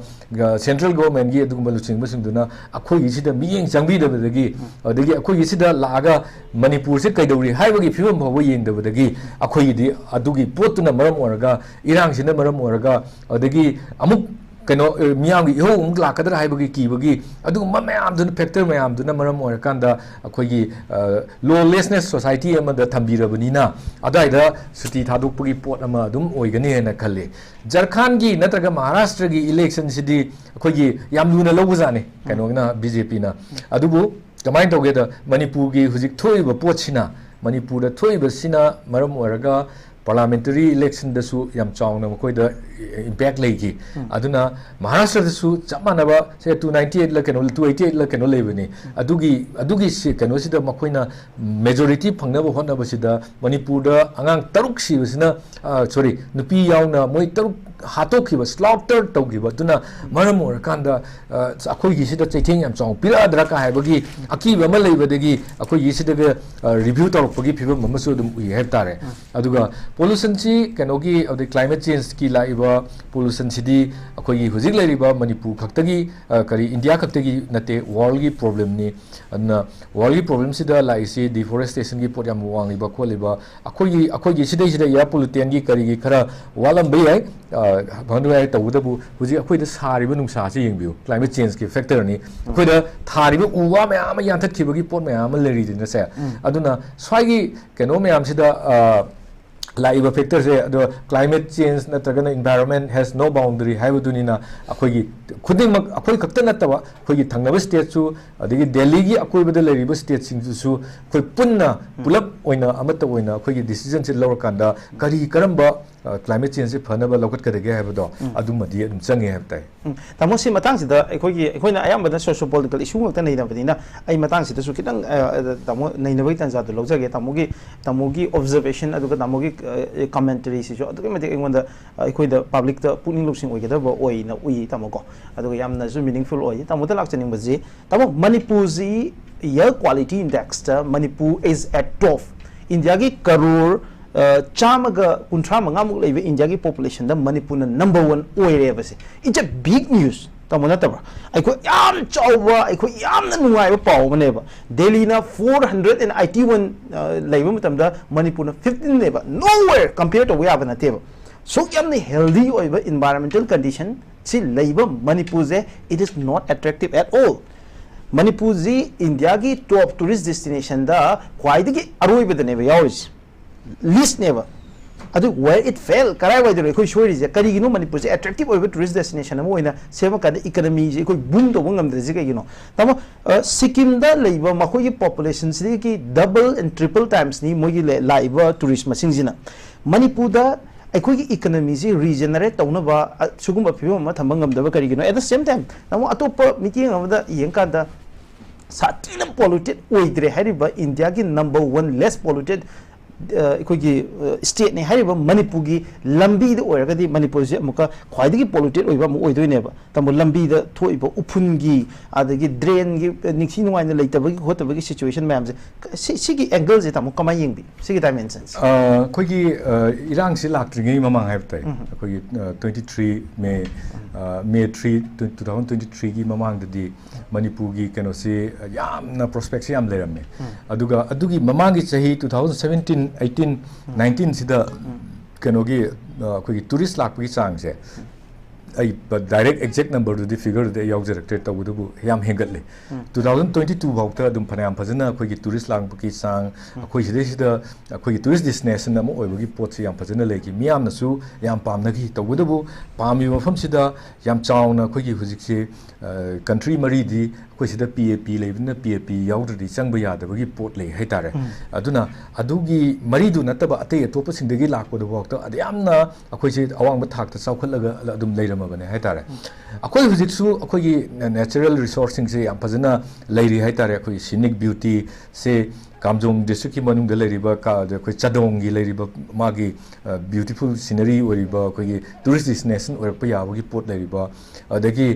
ꯁꯦꯟꯇ꯭ꯔꯦꯜ ꯒꯣꯚꯔꯟꯃꯦꯟꯠꯒꯤ ꯑꯗꯨꯒꯨꯝꯕ ꯂꯨꯆꯤꯡꯕꯁꯤꯡꯗꯨꯅ ꯑꯩꯈꯣꯏꯒꯤꯁꯤꯗ ꯃꯤꯠꯌꯦꯡ ꯆꯪꯕꯤꯗꯕꯗꯒꯤ ꯑꯗꯒꯤ ꯑꯩꯈꯣꯏꯒꯤꯁꯤꯗ ꯂꯥꯛꯑꯒ ꯃꯅꯤꯄꯨꯔꯁꯦ ꯀꯩꯗꯧꯔꯤ ꯍꯥꯏꯕꯒꯤ ꯐꯤꯕꯝ ꯐꯥꯎꯕ ꯌꯦꯡꯗꯕꯗꯒꯤ ꯑꯩꯈꯣꯏꯒꯤꯗꯤ ꯑꯗꯨꯒꯤ ꯄꯣꯠꯇꯨꯅ ꯃꯔꯝ ꯑꯣꯏꯔꯒ ꯏꯔꯥꯡꯁꯤꯅ ꯃꯔꯝ ꯑꯣꯏꯔꯒ ꯑꯗꯒꯤ ꯑꯃꯨꯛ ꯀꯩꯅꯣ ꯃꯤꯌꯥꯝꯒꯤ ꯏꯍꯧ ꯑꯃꯨꯛ ꯂꯥꯛꯀꯗ꯭ꯔꯥ ꯍꯥꯏꯕꯒꯤ ꯀꯤꯕꯒꯤ ꯑꯗꯨꯒꯨꯝꯕ ꯃꯌꯥꯝꯗꯨꯅ ꯐꯦꯛꯇꯔ ꯃꯌꯥꯝꯗꯨꯅ ꯃꯔꯝ ꯑꯣꯏꯔꯀꯥꯟꯗ ꯑꯩꯈꯣꯏꯒꯤ ꯂꯣꯂꯦꯁꯅꯦꯁ ꯁꯣꯁꯥꯏꯇꯤ ꯑꯃꯗ ꯊꯝꯕꯤꯔꯕꯅꯤना ꯑꯗꯨꯋꯥꯏꯗ ꯁꯨꯇꯤ ꯊꯥꯗꯣꯛꯄꯒꯤ ꯄꯣꯠ ꯑꯃ ꯑꯗꯨꯝ ꯑꯣꯏꯒꯅꯤ ꯍꯥꯏꯅ ꯈꯜꯂꯤ ꯖꯔꯈꯥꯟꯒꯤ ꯅꯠꯇ꯭ꯔꯒ ꯃꯍꯥꯔꯥꯁꯇ꯭ꯔꯒꯤ ꯏꯂꯦꯛꯁꯟꯁꯤꯗꯤ ꯑꯩꯈꯣꯏꯒꯤ ꯌꯥꯝ ꯂꯨꯅ ꯂꯧꯕꯖꯥꯠꯅꯤ ꯀꯩꯅꯣꯅ BJPꯅ ꯑꯗꯨꯕꯨ ꯀꯃꯥꯏꯅ ꯇꯧꯒꯦꯗ ꯃꯅꯤꯄꯨꯔꯒꯤ ꯍꯧꯖꯤꯛ ꯊꯣꯛꯏꯕ ꯄꯣꯠꯁꯤꯅ ꯃꯅꯤꯄꯨꯔꯗ ꯊꯣꯛꯏꯕꯁꯤꯅ ꯃꯔꯝ ꯑꯣꯏꯔꯒ ꯄꯥꯔꯂꯥꯃꯦꯟꯇꯔꯤ ꯏꯂꯦꯛꯁꯟꯗꯁꯨ ꯌꯥꯝ ꯆꯥꯎꯅ ꯃꯈꯣꯏꯗ ꯏꯝꯄꯦꯛ ꯂꯩꯈꯤ ꯑꯗꯨꯅ ꯃꯍꯥꯔꯥꯁꯇ꯭ꯔꯗꯁꯨ ꯆꯞ ꯃꯥꯟꯅꯕ ꯁꯦ 298ꯂ ꯀꯩꯅꯣ 288ꯂ ꯀꯩꯅꯣ ꯂꯩꯕꯅꯤ ꯑꯗꯨꯒꯤ ꯀꯩꯅꯣꯁꯤꯗ ꯃꯈꯣꯏꯅ ꯃꯦꯖꯣꯔꯤꯇꯤ ꯐꯪꯅꯕ ꯍꯣꯠꯅꯕꯁꯤꯗ ꯃꯅꯤꯄꯨꯔꯗ ꯑꯉꯥꯡ 3 ꯁꯤꯕꯁꯤꯅ ꯁꯣꯔꯤ ꯅꯨꯄꯤ ꯌꯥꯎꯅ ꯃꯣꯏ 3 ꯍꯥꯠꯇꯣꯛꯈꯤꯕ ꯁ꯭ꯂꯥꯎꯇꯔ ꯇꯧꯈꯤꯕ ꯑꯗꯨꯅ ꯃꯔꯝ ꯑꯣꯏꯔꯀꯥꯟꯗ ꯑꯩꯈꯣꯏꯒꯤꯁꯤꯗ ꯆꯩꯊꯦꯡ ꯌꯥꯝ ꯆꯥꯎꯅ ꯄꯤꯔꯛꯑꯗ꯭ꯔꯥ ꯀ ꯍꯥꯏꯕꯒꯤ ꯑꯀꯤꯕ ꯑꯃ ꯂꯩꯕꯗꯒꯤ ꯑꯩꯈꯣꯏꯒꯤꯁꯤꯗꯒ ꯔꯤꯚ꯭ꯌꯨ ꯇꯧꯔꯛꯄꯒꯤ ꯐꯤꯕꯝ ꯑꯃꯁꯨ ꯑꯗꯨꯝ ꯎꯏ ꯍꯥꯏꯕ ꯇꯥꯔꯦ ꯑꯗꯨꯒ ꯄꯣꯂꯨꯁꯟꯁꯤ ꯀꯩꯅꯣꯒꯤ ꯑꯗꯩ ꯀ꯭ꯂꯥꯏꯃꯦꯠ ꯆꯦꯟꯖꯀꯤ ꯂꯥꯛꯏꯕ ꯄꯣꯂꯨꯁꯟꯁꯤꯗꯤ ꯑꯩꯈꯣꯏꯒꯤ ꯍꯧꯖꯤꯛ ꯂꯩꯔꯤꯕ ꯃꯅꯤꯄꯨꯔ ꯈꯛꯇꯒꯤ ꯏꯟꯗꯤꯌꯥ ꯈꯛꯇꯒꯤ ꯅꯠꯇꯦ ꯋꯥꯔꯜꯒꯤ ꯄ꯭ꯔꯣꯕ꯭ꯂꯦꯝꯅꯤ ꯑꯗꯨꯅ ꯋꯥꯔꯜꯒꯤ ꯄ꯭ꯔꯣꯕ꯭ꯂꯦꯝꯁꯤꯗ ꯂꯥꯛꯏꯁꯤ ꯗꯤꯐꯣꯔꯦꯁꯇꯦꯁꯟꯒꯤ ꯄꯣꯠ ꯌꯥꯝ ꯋꯥꯡꯂꯤꯕ ꯈꯣꯠꯂꯤꯕ ꯑꯩꯈꯣꯏꯒꯤ ꯁꯤꯗꯩꯁꯤꯗ ꯏꯌꯥꯔ ꯄꯣꯂꯨꯇꯦꯟꯒꯤ ꯀꯔꯤꯒꯤ ꯈꯔ ꯋꯥꯠꯂꯝꯕ ꯌꯥꯏ ꯐꯪꯍꯟꯕ ꯌꯥꯏ ꯇꯧꯕꯇꯕꯨ ꯍꯧꯖꯤꯛ ꯑꯩꯈꯣꯏꯗ ꯁꯥꯔꯤꯕ ꯅꯨꯡꯁꯥꯁꯤ ꯌꯦꯡꯕꯤꯌꯨ ꯀ꯭ꯂꯥꯏꯃꯦꯠ ꯆꯦꯟꯖꯀꯤ ꯐꯦꯛꯇꯔꯅꯤ ꯑꯩꯈꯣꯏꯗ ꯊꯥꯔꯤꯕ ꯎ ꯋꯥ ꯃꯌꯥꯝ ꯑꯃ ꯌꯥꯟꯊꯠꯈꯤꯕꯒꯤ ꯄꯣꯠ ꯃꯌꯥꯝ ꯑꯃ ꯂꯩꯔꯤꯗꯅꯁꯦ ꯑꯗꯨꯅ ꯁ꯭ꯋꯥꯏꯒꯤ ꯀꯩꯅꯣ ꯃꯌꯥꯝꯁꯤꯗ ꯂꯥꯛꯏꯕ ꯐꯦꯛꯇꯔꯁꯦ ꯑꯗꯣ ꯀ꯭ꯂꯥꯏꯃꯦꯠ ꯆꯦꯟꯖ ꯅꯠꯇ꯭ꯔꯒꯅ ꯏꯟꯚꯥꯏꯔꯣꯟꯃꯦꯟ ꯍꯦꯁ ꯅꯣ ꯕꯥꯎꯟꯗꯔꯤ ꯍꯥꯏꯕꯗꯨꯅꯤꯅ ꯑꯩꯈꯣꯏꯒꯤ ꯈꯨꯗꯤꯡꯃꯛ ꯑꯩꯈꯣꯏ ꯈꯛꯇ ꯅꯠꯇꯕ ꯑꯩꯈꯣꯏꯒꯤ ꯊꯪꯅꯕ ꯁ꯭ꯇꯦꯠꯁꯨ ꯑꯗꯒꯤ ꯗꯦꯜꯂꯤꯒꯤ ꯑꯀꯣꯏꯕꯗ ꯂꯩꯔꯤꯕ ꯁ꯭ꯇꯦꯠꯁꯤꯡꯗꯨꯁꯨ ꯑꯩꯈꯣꯏ ꯄꯨꯟꯅ ꯄꯨꯂꯞ ꯑꯣꯏꯅ ꯑꯃꯠꯇ ꯑꯣꯏꯅ ꯑꯩꯈꯣꯏꯒꯤ ꯗꯤꯁꯤꯖꯟꯁꯦ ꯂꯧꯔꯀꯥꯟꯗ ꯀꯔꯝꯕ ꯀ꯭ꯂꯥꯏꯃꯦꯠ ꯆꯦꯟꯖꯁꯦ ꯐꯅꯕ ꯂꯧꯈꯠꯀꯗꯒꯦ ꯍꯥꯏꯕꯗꯣ ꯑꯗꯨꯃꯗꯤ ꯑꯗꯨꯝ ꯆꯪꯉꯦ ꯍꯥꯏꯕ ꯇꯥꯏ ꯇꯥꯃꯣ ꯁꯤ ꯃꯇꯥꯡꯁꯤꯗ ꯑꯩꯈꯣꯏꯅ ꯑꯌꯥꯝꯕꯅ ꯁꯣꯁꯤꯌꯣ ꯄꯣꯂꯤꯇꯤꯀꯦꯜ ꯏꯁꯨ ꯉꯥꯛꯇ ꯅꯩꯅꯕꯅꯤ나 ꯑꯩ ꯃꯇꯥꯡꯁꯤꯗꯁꯨ ꯈꯤꯇꯪ ꯇꯥꯃꯣ ꯅꯩꯅꯕꯒꯤ ꯇꯥꯟꯖꯥꯗꯣ ꯂꯧꯖꯒꯦ ꯇꯥꯃꯣꯒꯤ ꯑꯣꯕꯖꯔꯕꯦꯁꯟ ꯑꯗꯨꯒ ꯇꯥꯃꯣꯒꯤ ꯀꯃꯦꯟꯇꯔꯤꯁꯤꯁꯨ ꯑꯗꯨꯛꯀꯤ ꯃꯇꯤꯛ ꯑꯩꯉꯣꯟꯗ ꯑꯩꯈꯣꯏꯗ ꯄꯕ꯭ꯂꯤꯛꯇ ꯄꯨꯛꯅꯤꯡ ꯂꯧꯁꯤꯡ ꯑꯣꯏꯒꯗꯕ ꯑꯣꯏꯅ ꯎꯏ ꯇꯥꯃꯣꯀꯣ ꯑꯗꯨꯒ ꯌꯥꯝꯅꯁꯨ ꯃꯤꯅꯤꯡꯐꯨꯜ ꯑꯣꯏ ꯇꯥꯃꯣꯗ ꯂꯥꯛꯆꯅꯤꯡꯕꯁꯤ ꯇꯥꯃꯣ ꯃꯅꯤꯄꯨꯔꯁꯤ ꯏꯌꯔ ꯀ꯭ꯋꯥꯂꯤꯇꯤ ꯏꯟꯗꯦꯛꯁꯇ ꯃꯅꯤꯄꯨꯔ ꯏꯁ ꯑꯦꯠ ꯇꯣꯞ ꯏꯟꯗꯤꯌꯥꯒꯤ ꯀꯔꯣꯔ ꯆꯥꯝꯃꯒ ꯀꯨꯟꯊ꯭ꯔꯥ ꯃꯉꯥꯃꯨꯛ ꯂꯩꯕ ꯏꯟꯗꯤꯌꯥꯒꯤ ꯄꯣꯄꯨꯂꯦꯁꯟꯗ ꯃꯅꯤꯄꯨꯔꯅ ꯅꯝꯕꯔ 1 ꯑꯣꯏꯔꯦꯕꯁꯦ ꯏꯠꯁ ꯑ ꯕꯤग ꯅ꯭ꯌꯨꯁ ꯇꯥꯃꯣ ꯅꯠꯇꯕ꯭ꯔꯥ ꯑꯩꯈꯣꯏ ꯌꯥꯝ ꯆꯥꯎꯕ ꯑꯩꯈꯣꯏ ꯌꯥꯝꯅ ꯅꯨꯡꯉꯥꯏꯕ ꯄꯥꯎ ꯑꯃꯅꯦꯕ ꯗꯦꯜꯂꯤꯅ 481 ꯂꯩꯕ ꯃꯇꯝꯗ ꯃꯅꯤꯄꯨꯔꯅ 15ꯅꯦꯕ ꯅꯣꯋꯦꯌꯔ ꯀꯝꯄꯤꯌꯔ ꯇꯧꯕ ꯌꯥꯕ ꯅꯠꯇꯦꯕ ꯁꯨꯛ ꯌꯥꯝꯅ ꯍꯦꯜꯗꯤ ꯑꯣꯏꯕ इन्वायरमेंटल कंडीशन सी लैब मणिपुर से it is not attractive at all Manipur जी इंडिया की टॉप टूरिस्ट डेस्टिनेशन दा ख्वाइदगी अरोइबदनेबा यावरिस लिस्ट नेबा अदु वेयर इट फेल कराय वाइदर एखोइ सोरिजे करिगिनो मणिपुर से अट्रैक्टिव ओइबा टूरिस्ट डेस्टिनेशन अमो ओइना सेमा कादे इकोनॉमी जे एखोइ बूम तोबो ngamdrese कगिनो तमो सिक्किम दा लैबा मखोइ पॉपुलेशन से की डबल एंड ट्रिपल टाइम्स नि मोगी लाइबा टूरिस्ट मसिंग जिना मणिपुर दा अखोई इकोनॉमी से रीजनरेट तौनबा सुगुम फिवम अमा थंबा ngамदबा करिगिनो at the same time NaMo Atop meeting अमदा येंकादा सातिन polluted ओइद्रे हारिबा India की नंबर 1 लेस पोल्यूटेड अखोई स्टेट ने हारिबा मणिपुर की लंबी द ओरगदी मणिपुर से अमुका ख्वाइदगी पोल्यूटेड ओइबा मु ओइदोइनेबा तमो लंबी द थोइबा उफुनगी आदगी ड्रेन की निक्सी नुवाइन लेतबगी खोतबगी सिचुएशन मैम से सिगी एंगल से तमो कमा येंबी सिगी डायमेंशंस अखोई इरांग से लाक्ट्रिंगै ममांग हाइबताई अखोई 23 मे 3 2023 की ममांग ददी मणिपुर की कनो से यामना प्रोस्पेक्ट याम लेरमे अदुगा अदुगी ममांग की सही 2017 18 19 सिदा कनोगी अखोई टूरिस्ट लाखपगी चांग से आई डायरेक्ट एग्जैक्ट नंबर दुदी फिगर दे यावजरक्टे तबुदुबु याम हेंगतले 2022 भाउता दुम फनायाम फजना अखोई टूरिस्ट लाखपगी चांग अखोई सिदा अखोई टूरिस्ट डेस्टिनेशन अमो ओइबगी पोटसे याम फजना लेकी मियामनसु याम पामनगी तबुदुबु पामी मफम सिदा याम चावना अखोई हुजिकसे कंट्री मरीदी अखोई सिदा PAP लेबिना PAP यावद्रदी चंगबा यादबगी पोट ले हाइतारे अदुना अदुगी मरीदु नतबा अते अतोप सिंदगी लाखपदु भाउता अदयामना अखोई से अवांगबा थाकता चावखलगा अदुम लेरमबने हाइतारे अखोई हुजिकसु अखोई नेचुरल रिसोर्सिंग से याम फजना लेरी हाइतारे अखोई सिनिक ब्यूटी से कामजोंग डिस्ट्रिक्ट की मनुंग लेरिबा का अखोई चादोंग की लेरिबा मागी ब्यूटीफुल सीनरी ओरिबा अखोई टूरिस्ट डेस्टिनेशन ओरपा याबगी पोट लेरिबा अदगी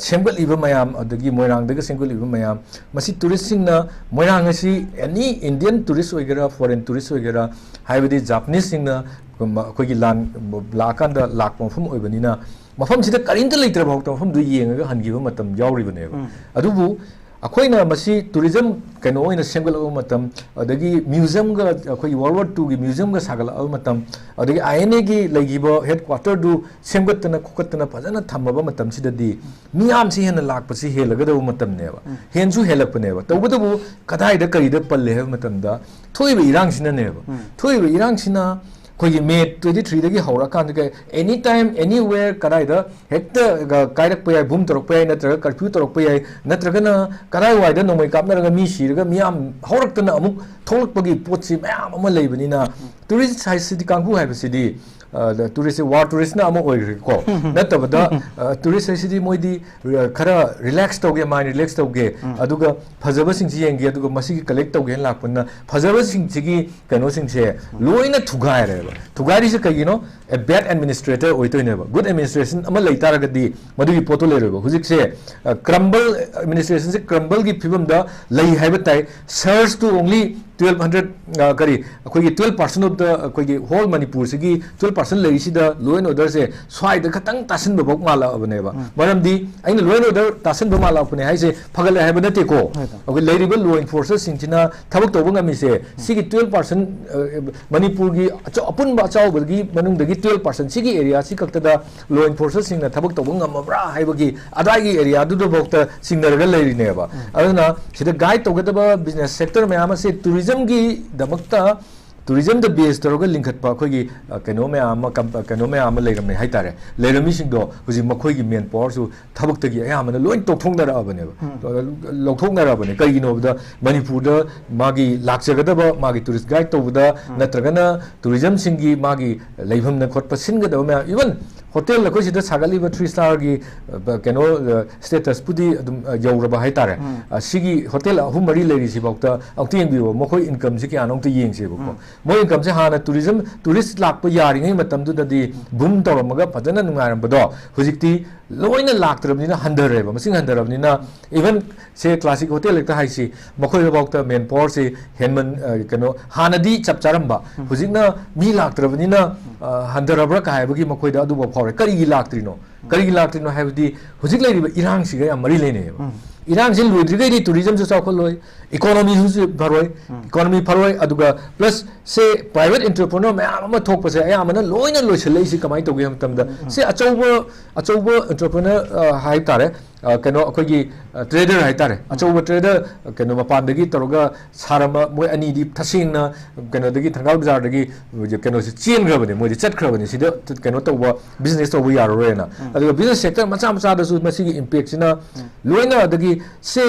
सेमगलिबा मयाम अदगी मोइरांगदगा सेमगलिबा मयाम मसी टूरिस्ट सिंगना मोइरांग असि एनी इंडियन टूरिस्ट ओइगेरा फॉरेन टूरिस्ट ओइगेरा हाइबदी जापानीज सिंगना अखोई लान लाकांदा लाक मफम ओइबनिना मफम सिदा करिंत लेतर भाउता मफम दु येंगा हनगिबा मतम यावरिबनेबा अदुबु अखोइना मसी टूरिज्म कनो ओइना सेमगलबा मतम अदगी म्यूजियम गा अखोई वर्ल्ड वार 2 की म्यूजियम गा सागलबा मतम अदगी INA की लगिबा हेडक्वार्टर दु सेमगतना खोकतना फजना थमबा मतम सिददी मियाम से हेन लाकपसी हेलगदबा मतम नेबा हेनसु हेलकपनेबा तबदबु कदाइदा करिदा पल्ले है मतमदा थोइबा इरांगसिना नेबा थोइबा इरांगसिना कोई मे 23 दगी हौरा कान के एनी टाइम एनीवेयर कदाइदा हेक्ता काइरक पय भूम तरक पय नत्रग कर्फ्यू तरक पय नत्रगना कदाइ वाइदा नोमै कापनरगा मी सिरगा मियाम हौरक्तना अमुक थोलकपगी पोटसि मयाम अमा लेबनिना टूरिस्ट साइसिदि कांगु हाइबसिदि टूरिस्ट वार टूरिस्ट ना अमा ओइरको नतबदा टूरिस्ट साइसिदि मोइदि खरा रिलैक्स तौगे माइंड रिलैक्स तौगे अदुगा फजबा सिंगसि येंगे अदुगा मसिगी कलेक्ट तौगे लाकपना फजबा सिंगसिगी कनो सिंगसे लोइना थुगायरे थुगारी से कगिनो ए बैड एडमिनिस्ट्रेटर ओइतोइनेबा गुड एडमिनिस्ट्रेशन अमा लेतारगदी मदुगी पोतो लेरेबा हुजिक से क्रम्बल एडमिनिस्ट्रेशन से क्रम्बल की फिबमदा लई हाइबा ताइ सर्च टू ओनली 1200 करी अखोई 12% ऑफ द अखोई होल मणिपुर से 12% लेरी सिदा लॉ एंड ऑर्डर से स्वाइद खतंग तासन बबक माला अबनेबा मरमदी आइन लॉ एंड ऑर्डर तासन ब माला अपने हाइसे फगले हाइबा नते को अखोई लेरिबा लॉ एनफोर्सर सिंचिना थबक तोबा ngami से सिगी 12% मणिपुर की अपुनबा चावबगी मनुंगदगी 12% सिगी एरिया सि कक्तदा लो enforcer सिंगना थबक तोब ngambra haibagi adagi area du do bokta singnarga leirineba aduna sida guide togedaba business sector me ama se tourism gi damakta tourism the base toroga linkhat pa khoi gi keno me ama leiram hai tare leirami sing do huji makhoi gi main power su thabak ta gi ayamana loin tokthongna ra bane lokthongna ra bane kai gi no da manipur da magi lakchagadaba magi tourist guide to da natragana tourism sing gi magi leibham na khotpa singa da me even hotel la ko sida sagali ba 3 star gi keno status pudi yauraba hai tare sigi hotel ahum mari leiri si bokta aktien bi mokhoi income si ki anong te yeng se boko mo income se hana tourism tourist lak pa yari ngai matam du da di boom tawamaga phajana nungaram bado hujikti loina laktrabnina handareba masing handarabnina even se classic hotel lekta haisi mokhoi bokta main port se henman keno hana di chap charamba hujikna mi laktrabnina handarabra ka haibagi mokhoi da adu bo phore kari laktrino haibdi hujik leiriba irang siga ya mari lene irang sin luidrigai di tourism se chakoloi economy su bharoi economy pharoi aduga plus se private entrepreneur me ama thokpa se ayamana loina loiselei si kamai toge hamtamda se achouba entrepreneur hai tare keno akogi trader hai tare achouba trader keno mapandagi toroga sarama moi ani di thasingna keno dagi thangal bazar dagi keno se chen grabane moi di chat grabane sida keno toba business toba yarorena aduga business sector macha da su masigi impact sina loina dagi se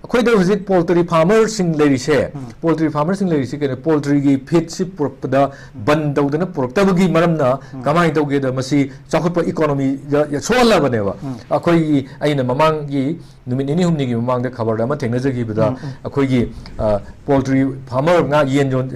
akhoi da hujik poultry farmer sing leiri se poultry farmer sing leiri se keno poultry gi feed si purpada ban daudana purtabagi maramna kamai toge da masi chakhotpa economy ya sola baneba akhoi aina mamang gi numit ni humni gi mamang da khabar da ma thengna jagi bida akhoi gi poultry farmer nga yen jon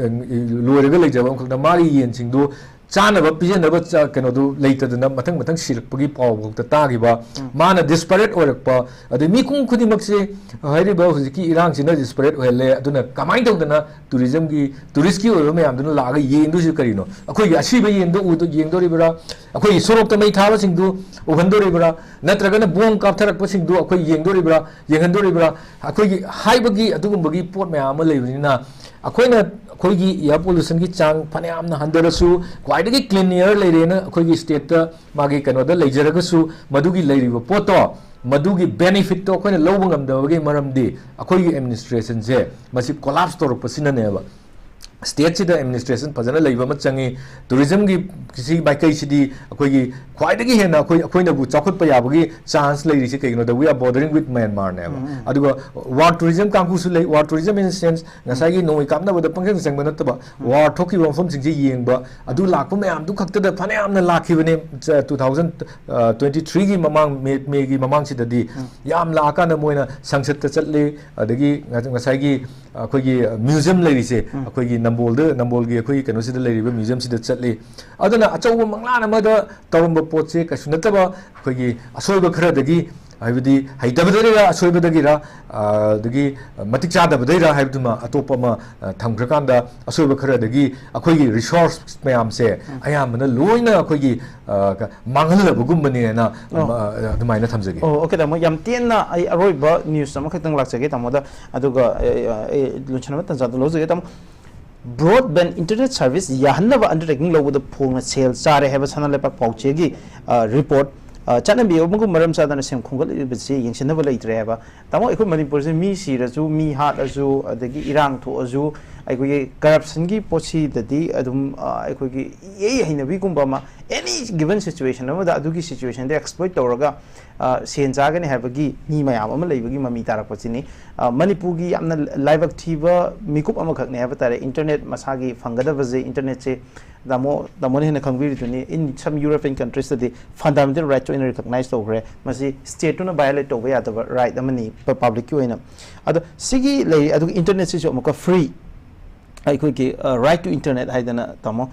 loirega leijaba khakna mari yen sing do chanaba pijanaba keno du leitadana mathang sirpagi paw bokta tagiba mana disparate orakpa adu mi kum khudi makse hairiba hujiki irang sina disparate oile aduna kamai dawdana tourism gi tourist gi oyo mayam duna laga yengdu si karino akhoi gi asiba yengdu udu yengdoribra akhoi sorok ta mai thaba singdu ubhandoribra natragana bom kaptharakpa singdu akhoi yenghandoribra akhoi gi haibagi adugumbagi pot mayam leibina akhoi gi air pollution gi chang phanayamna handarasu kwaidagi clean air leirena akhoi gi state ta magi kanoda leijaraga su madugi leiriba poto madugi benefit to akhoi lobu ngamdabagi maramdi akhoi gi administration je masi collapse torok pasina neba state sida administration phajana leiba ma changi tourism gi kisi baikai sidi akhoi gi khwaidagi hena akhoi na bu chakhot pa yabagi chance leiri si kaino da we are bordering with Myanmar neba aduga war tourism kangku su lei war tourism in sense ngasai gi noi kamna bada pangeng sangba nataba war thoki wamfam sing ji yengba adu lakpa mayam du khakta da phane amna lakhibane 2023 gi mamang me gi mamang sida di yam la ka na moina sangsat ta chatle adagi ngasai gi akhoi gi museum leiri se akhoi gi nambol gi akhoi kano sida leiri ba museum sida chatle aduna achau mangla na ma da tawamba potse kasunataba akhoi gi asoiba khara dagi haibdi haitabadira asoibadagira dagi matik chadabadira haibduma atopama thamgrakanda asoiba khara dagi akhoi gi resource mayam se ayamana loina akhoi gi mangalabugumani na adumaina thamjagi okay da mo yam tienna ai aroiba news ama khatang laksage tamoda aduga lunchana tan jadu lojage tam broadband internet service yahanaba undertaking lowda phongna sale chare heba sana lepa pauchegi report chana bi omugu maram sadana sem khongal ibse yengsinaba leitre heba tamo ekho manipur se mi sirasu mi hat asu adagi irang tho asu aikogi corruption gi pochi dadi adum aikogi ei hainabi gumba ma any given situation amada adugi situation de exploit tawraga sen jagani habagi ni mayam ama leibagi mami tarakpachini manipur gi amna live active mikup ama khakne haba tare internet masagi fangadaba je internet se damo ne khangbi tuni in some European countries the fundamental right to recognize tawre masi state to na violate tawba yadaba right amani public ki oina adu sigi lei adu internet se amaka free aikogi right to internet haidana tamo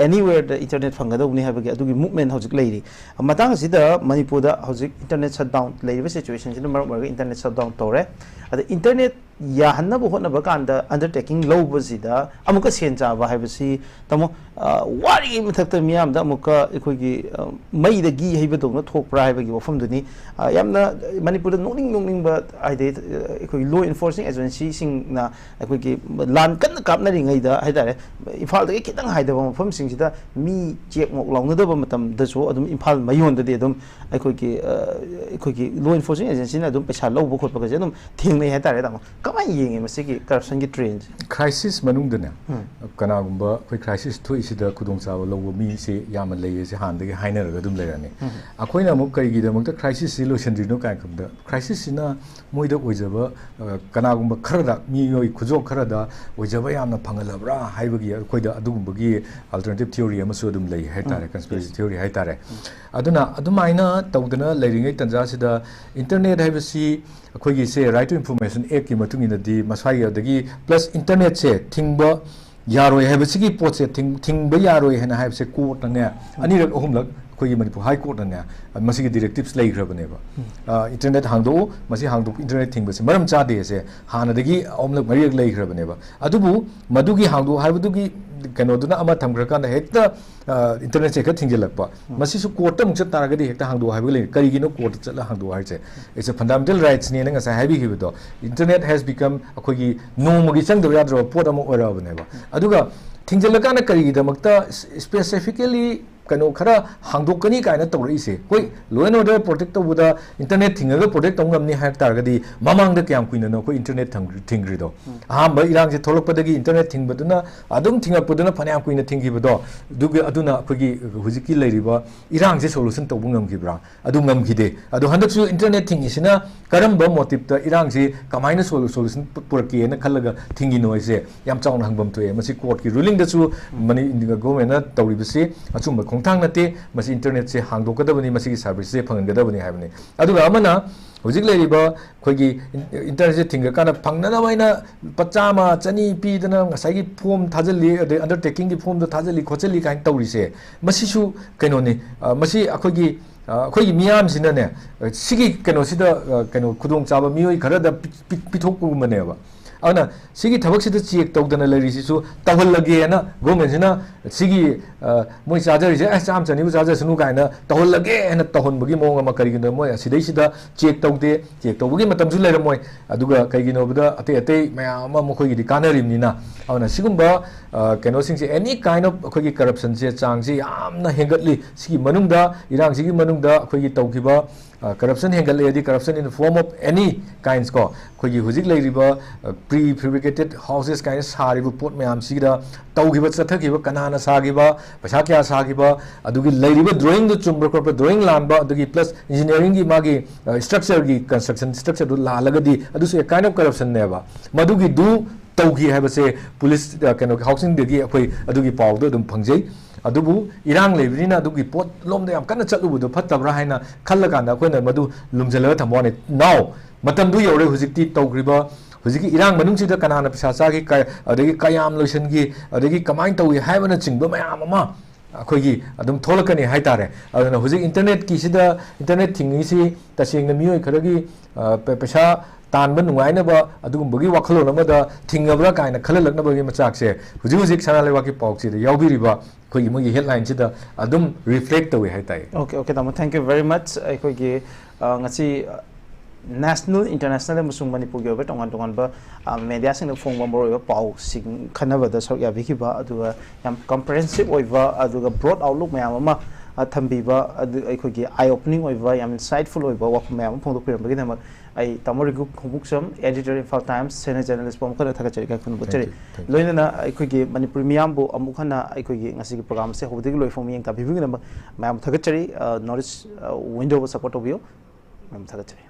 anywhere the internet fangadawni habagi adugi movement hojik leiri matang sida manipur da hojik internet shutdown leiba situation sina maram internet shutdown tore ada internet yahanna bu hotna bakanda undertaking low bazida amuka senja ba haibasi tamo wari mthakta miyam da amuka ikogi mai da gi haiba dongna thokpra haibagi wafam duni yamna manipur da nongning ba aide ikogi law enforcing agency sing na ikogi lan kan kapna ringai da haidare Imphal da kitang haida ba mafam sing sida mi check mok laungna da ba matam da so adum Imphal mayon da de adum ikogi law enforcing agency na adum paisa law bu khotpa ga adum thingnai haidare da kama yenge masigi corruption gi trend crisis manung dana kana gumba koi crisis thoi sida khudong chawa lobo mi se yama leye se han de hainer ga dum lerani akoina mo kai gi da mo crisis solution dino kai kam da crisis sina moi da oijaba kana gumba khara mi yoi khujok khara da oijaba yamna phangalabra haibagi koi da adugumba gi alternative theory ama so dum lei haitare conspiracy theory haitare aduna adumaina tawdana leiringai tanja sida internet haibasi अखोई से right to information एक की मतुंग इन दी Masai अदगी plus internet से thing यारोय है बसिगी pot से thing यारोय है ना है से कोर्ट ने अनिरक अहुमलक अखोई मणिपुर हाई कोर्ट ने मसिगी डायरेक्टिव्स लेग्रबनेबा इंटरनेट हांगदो मसि हांगदो इंटरनेट थिंग बसे मरम चादे से हानदगी अहुमलक मरियक लेग्रबनेबा अदुबु मदुगी हांगदो हाइबदुगी कनोदुना अमा थमग्रकान हेक्ता इंटरनेट से थिंगलकपा मसिसु कोर्ट मुच तारगदी हेक्ता हांगदो हाइबले करिगिनो कोर्ट चला हांगदो हाइसे इट्स अ फंडामेंटल राइट्स ने नंगा Hibi हिबदो internet has become अखोगी नोमगी चंगदो याद्रो pot अमा ओराबनेबा अदुगा थिंगलकान करिगिदमक्ता स्पेसिफिकली कनो खरा हांगदोकनी कायना तौरइसे कोई लो एंड ऑर्डर प्रोटेक्ट तौबुदा इंटरनेट थिंगगा प्रोटेक्ट तौंगमनी हाय तारगदी ममांगदा क्याम कुइना नो कोई इंटरनेट थिंग्रिदो आहांबा इरांग से थोलकपदगी इंटरनेट थिंगबदुना अदुम थिंगकपदुना फन्याम कुइना थिंगिबदो दुगे अदुना अखोगी हुजिकी लेरिबा इरांग से सोल्यूशन तौबु ngमगिब्रा अदु ngमगिदे अदु हंदकसु इंटरनेट थिंगिसिना करंबा मोटिव ता इरांग से कमाइना सोल्यूशन पुरकेना खलगा थिंगिनो इसे याम चाउना हंगबम तोए मसि कोर्ट की रूलिंग दसु मनी गवर्नमेंट तौरिबसे अचुम खोंथांग नते मसि इंटरनेट से हांगदोकदबनी मसि सर्विस से फंगदबनी हाबनी अदुगा अमना हुजिक लेरिबा खोगी इंटरनेट से थिंग काना फंगननाबाइना पचामा चनी पीदना ngसागी फॉर्म थाजली अंडरटेकिंग की फॉर्म दो थाजली खोचली काइन तौरिसे मसिसु कैनोने मसि अखोगी अखोगी मियाम सिनने सिगी कैनो सिदा कैनो खुदोंग चाबा मियोई खरदा पिथोकगुमनेबा अना सिगी थबक सिदा चेक तौदना लरिसिसु तहलगे ना गवर्नमेंट सिना सिगी मोय चाजरिसे चाम चनिबु चाजसनु काइना तहलगे ना तहनबगी मोंग अमा करिगिनो मोय सिदै सिदा चेक तौदे चेक तौबगी मतमसु लेरमोय अदुगा कइगिनोबदा अते अते मयाम मखोगी कानरिमनिना अना सिगुंबा कैनो सिंग से एनी काइंड ऑफ अखोगी करप्शन से चांग से यामना हेंगतली सिगी मनुंगदा इरांग सिगी मनुंगदा अखोगी तौखिबा करप्शन हेंगले corruption in form of any kinds को अखोगी हुजिक लेरिबा प्री फेब्रिकेटेड हाउसेस काइंड सारिबु पोट मयाम सिगिदा तौखिबा चथखिबा कनाना सागिबा पैसा क्या सागिबा अदुगी लेरिबा ड्राइंग दु चुम्बर क्रॉप ड्राइंग लानबा अदुगी प्लस इंजीनियरिंग की मागी स्ट्रक्चर की कंस्ट्रक्शन स्ट्रक्चर दु लालगदी अदुसे काइंड ऑफ करप्शन नेबा मदुगी दु तौगी है पुलिस कनो हाउसिंग देगी अखोई अदुगी पावदो अदुम फंगजै अदुबु इरांग लेबरिना अदुगी पोट लोमदे याम कन्ना चलुबुदो फत्तबरा हाइना खल्लकांदा अखोइना मदु लुमजलगा थमोने नाउ मतम दु यौरे हुजिकती तौग्रिबा हुजिकी इरांग मनुंगसिदा कनाना पिसा चागी अदगी कयाम लोइसनगी अदगी कमाइन तौई हाइबना चिंगबा मयाम अमा अखोगी अदुम थोलकनी हाइतारे अदना हुजिक इंटरनेट किसिदा इंटरनेट थिंगिसी तसेंगना मियोय खरगी पैसा तानबा नुंगाइनबा अदुगुंबगी वाखलोन अमदा थिंगब्रा काइना खललकनबगी मचाकसे हुजिक हुजिक सनालेवाकी पाउक्सिदा यावबिरिबा अखोगी मोगी हेडलाइन सिदा अदुम रिफ्लेक्ट तौई हाइताय ओके ओके तमो थैंक यू वेरी मच अखोगी ngasi national international musung manipur gi tongan tongan ba media sing phong bambo ba pau sing khanaba da sok ya bikiba aduga yam comprehensive oiva aduga broad outlook mayam ama thambiba adu akhoi eye opening oiva yam insightful oiva wa mayam phong do piram bagi nama ai tamori gu khumukcham editor Imphal Times senior journalist pom khana thaka chari ka khun bochari loina akhoi manipur miyam bo amukhana akhoi ngasi gi program se hobdi gi loi phom yang ta bibi nama mayam thaka chari notice window support obio mayam thaka chari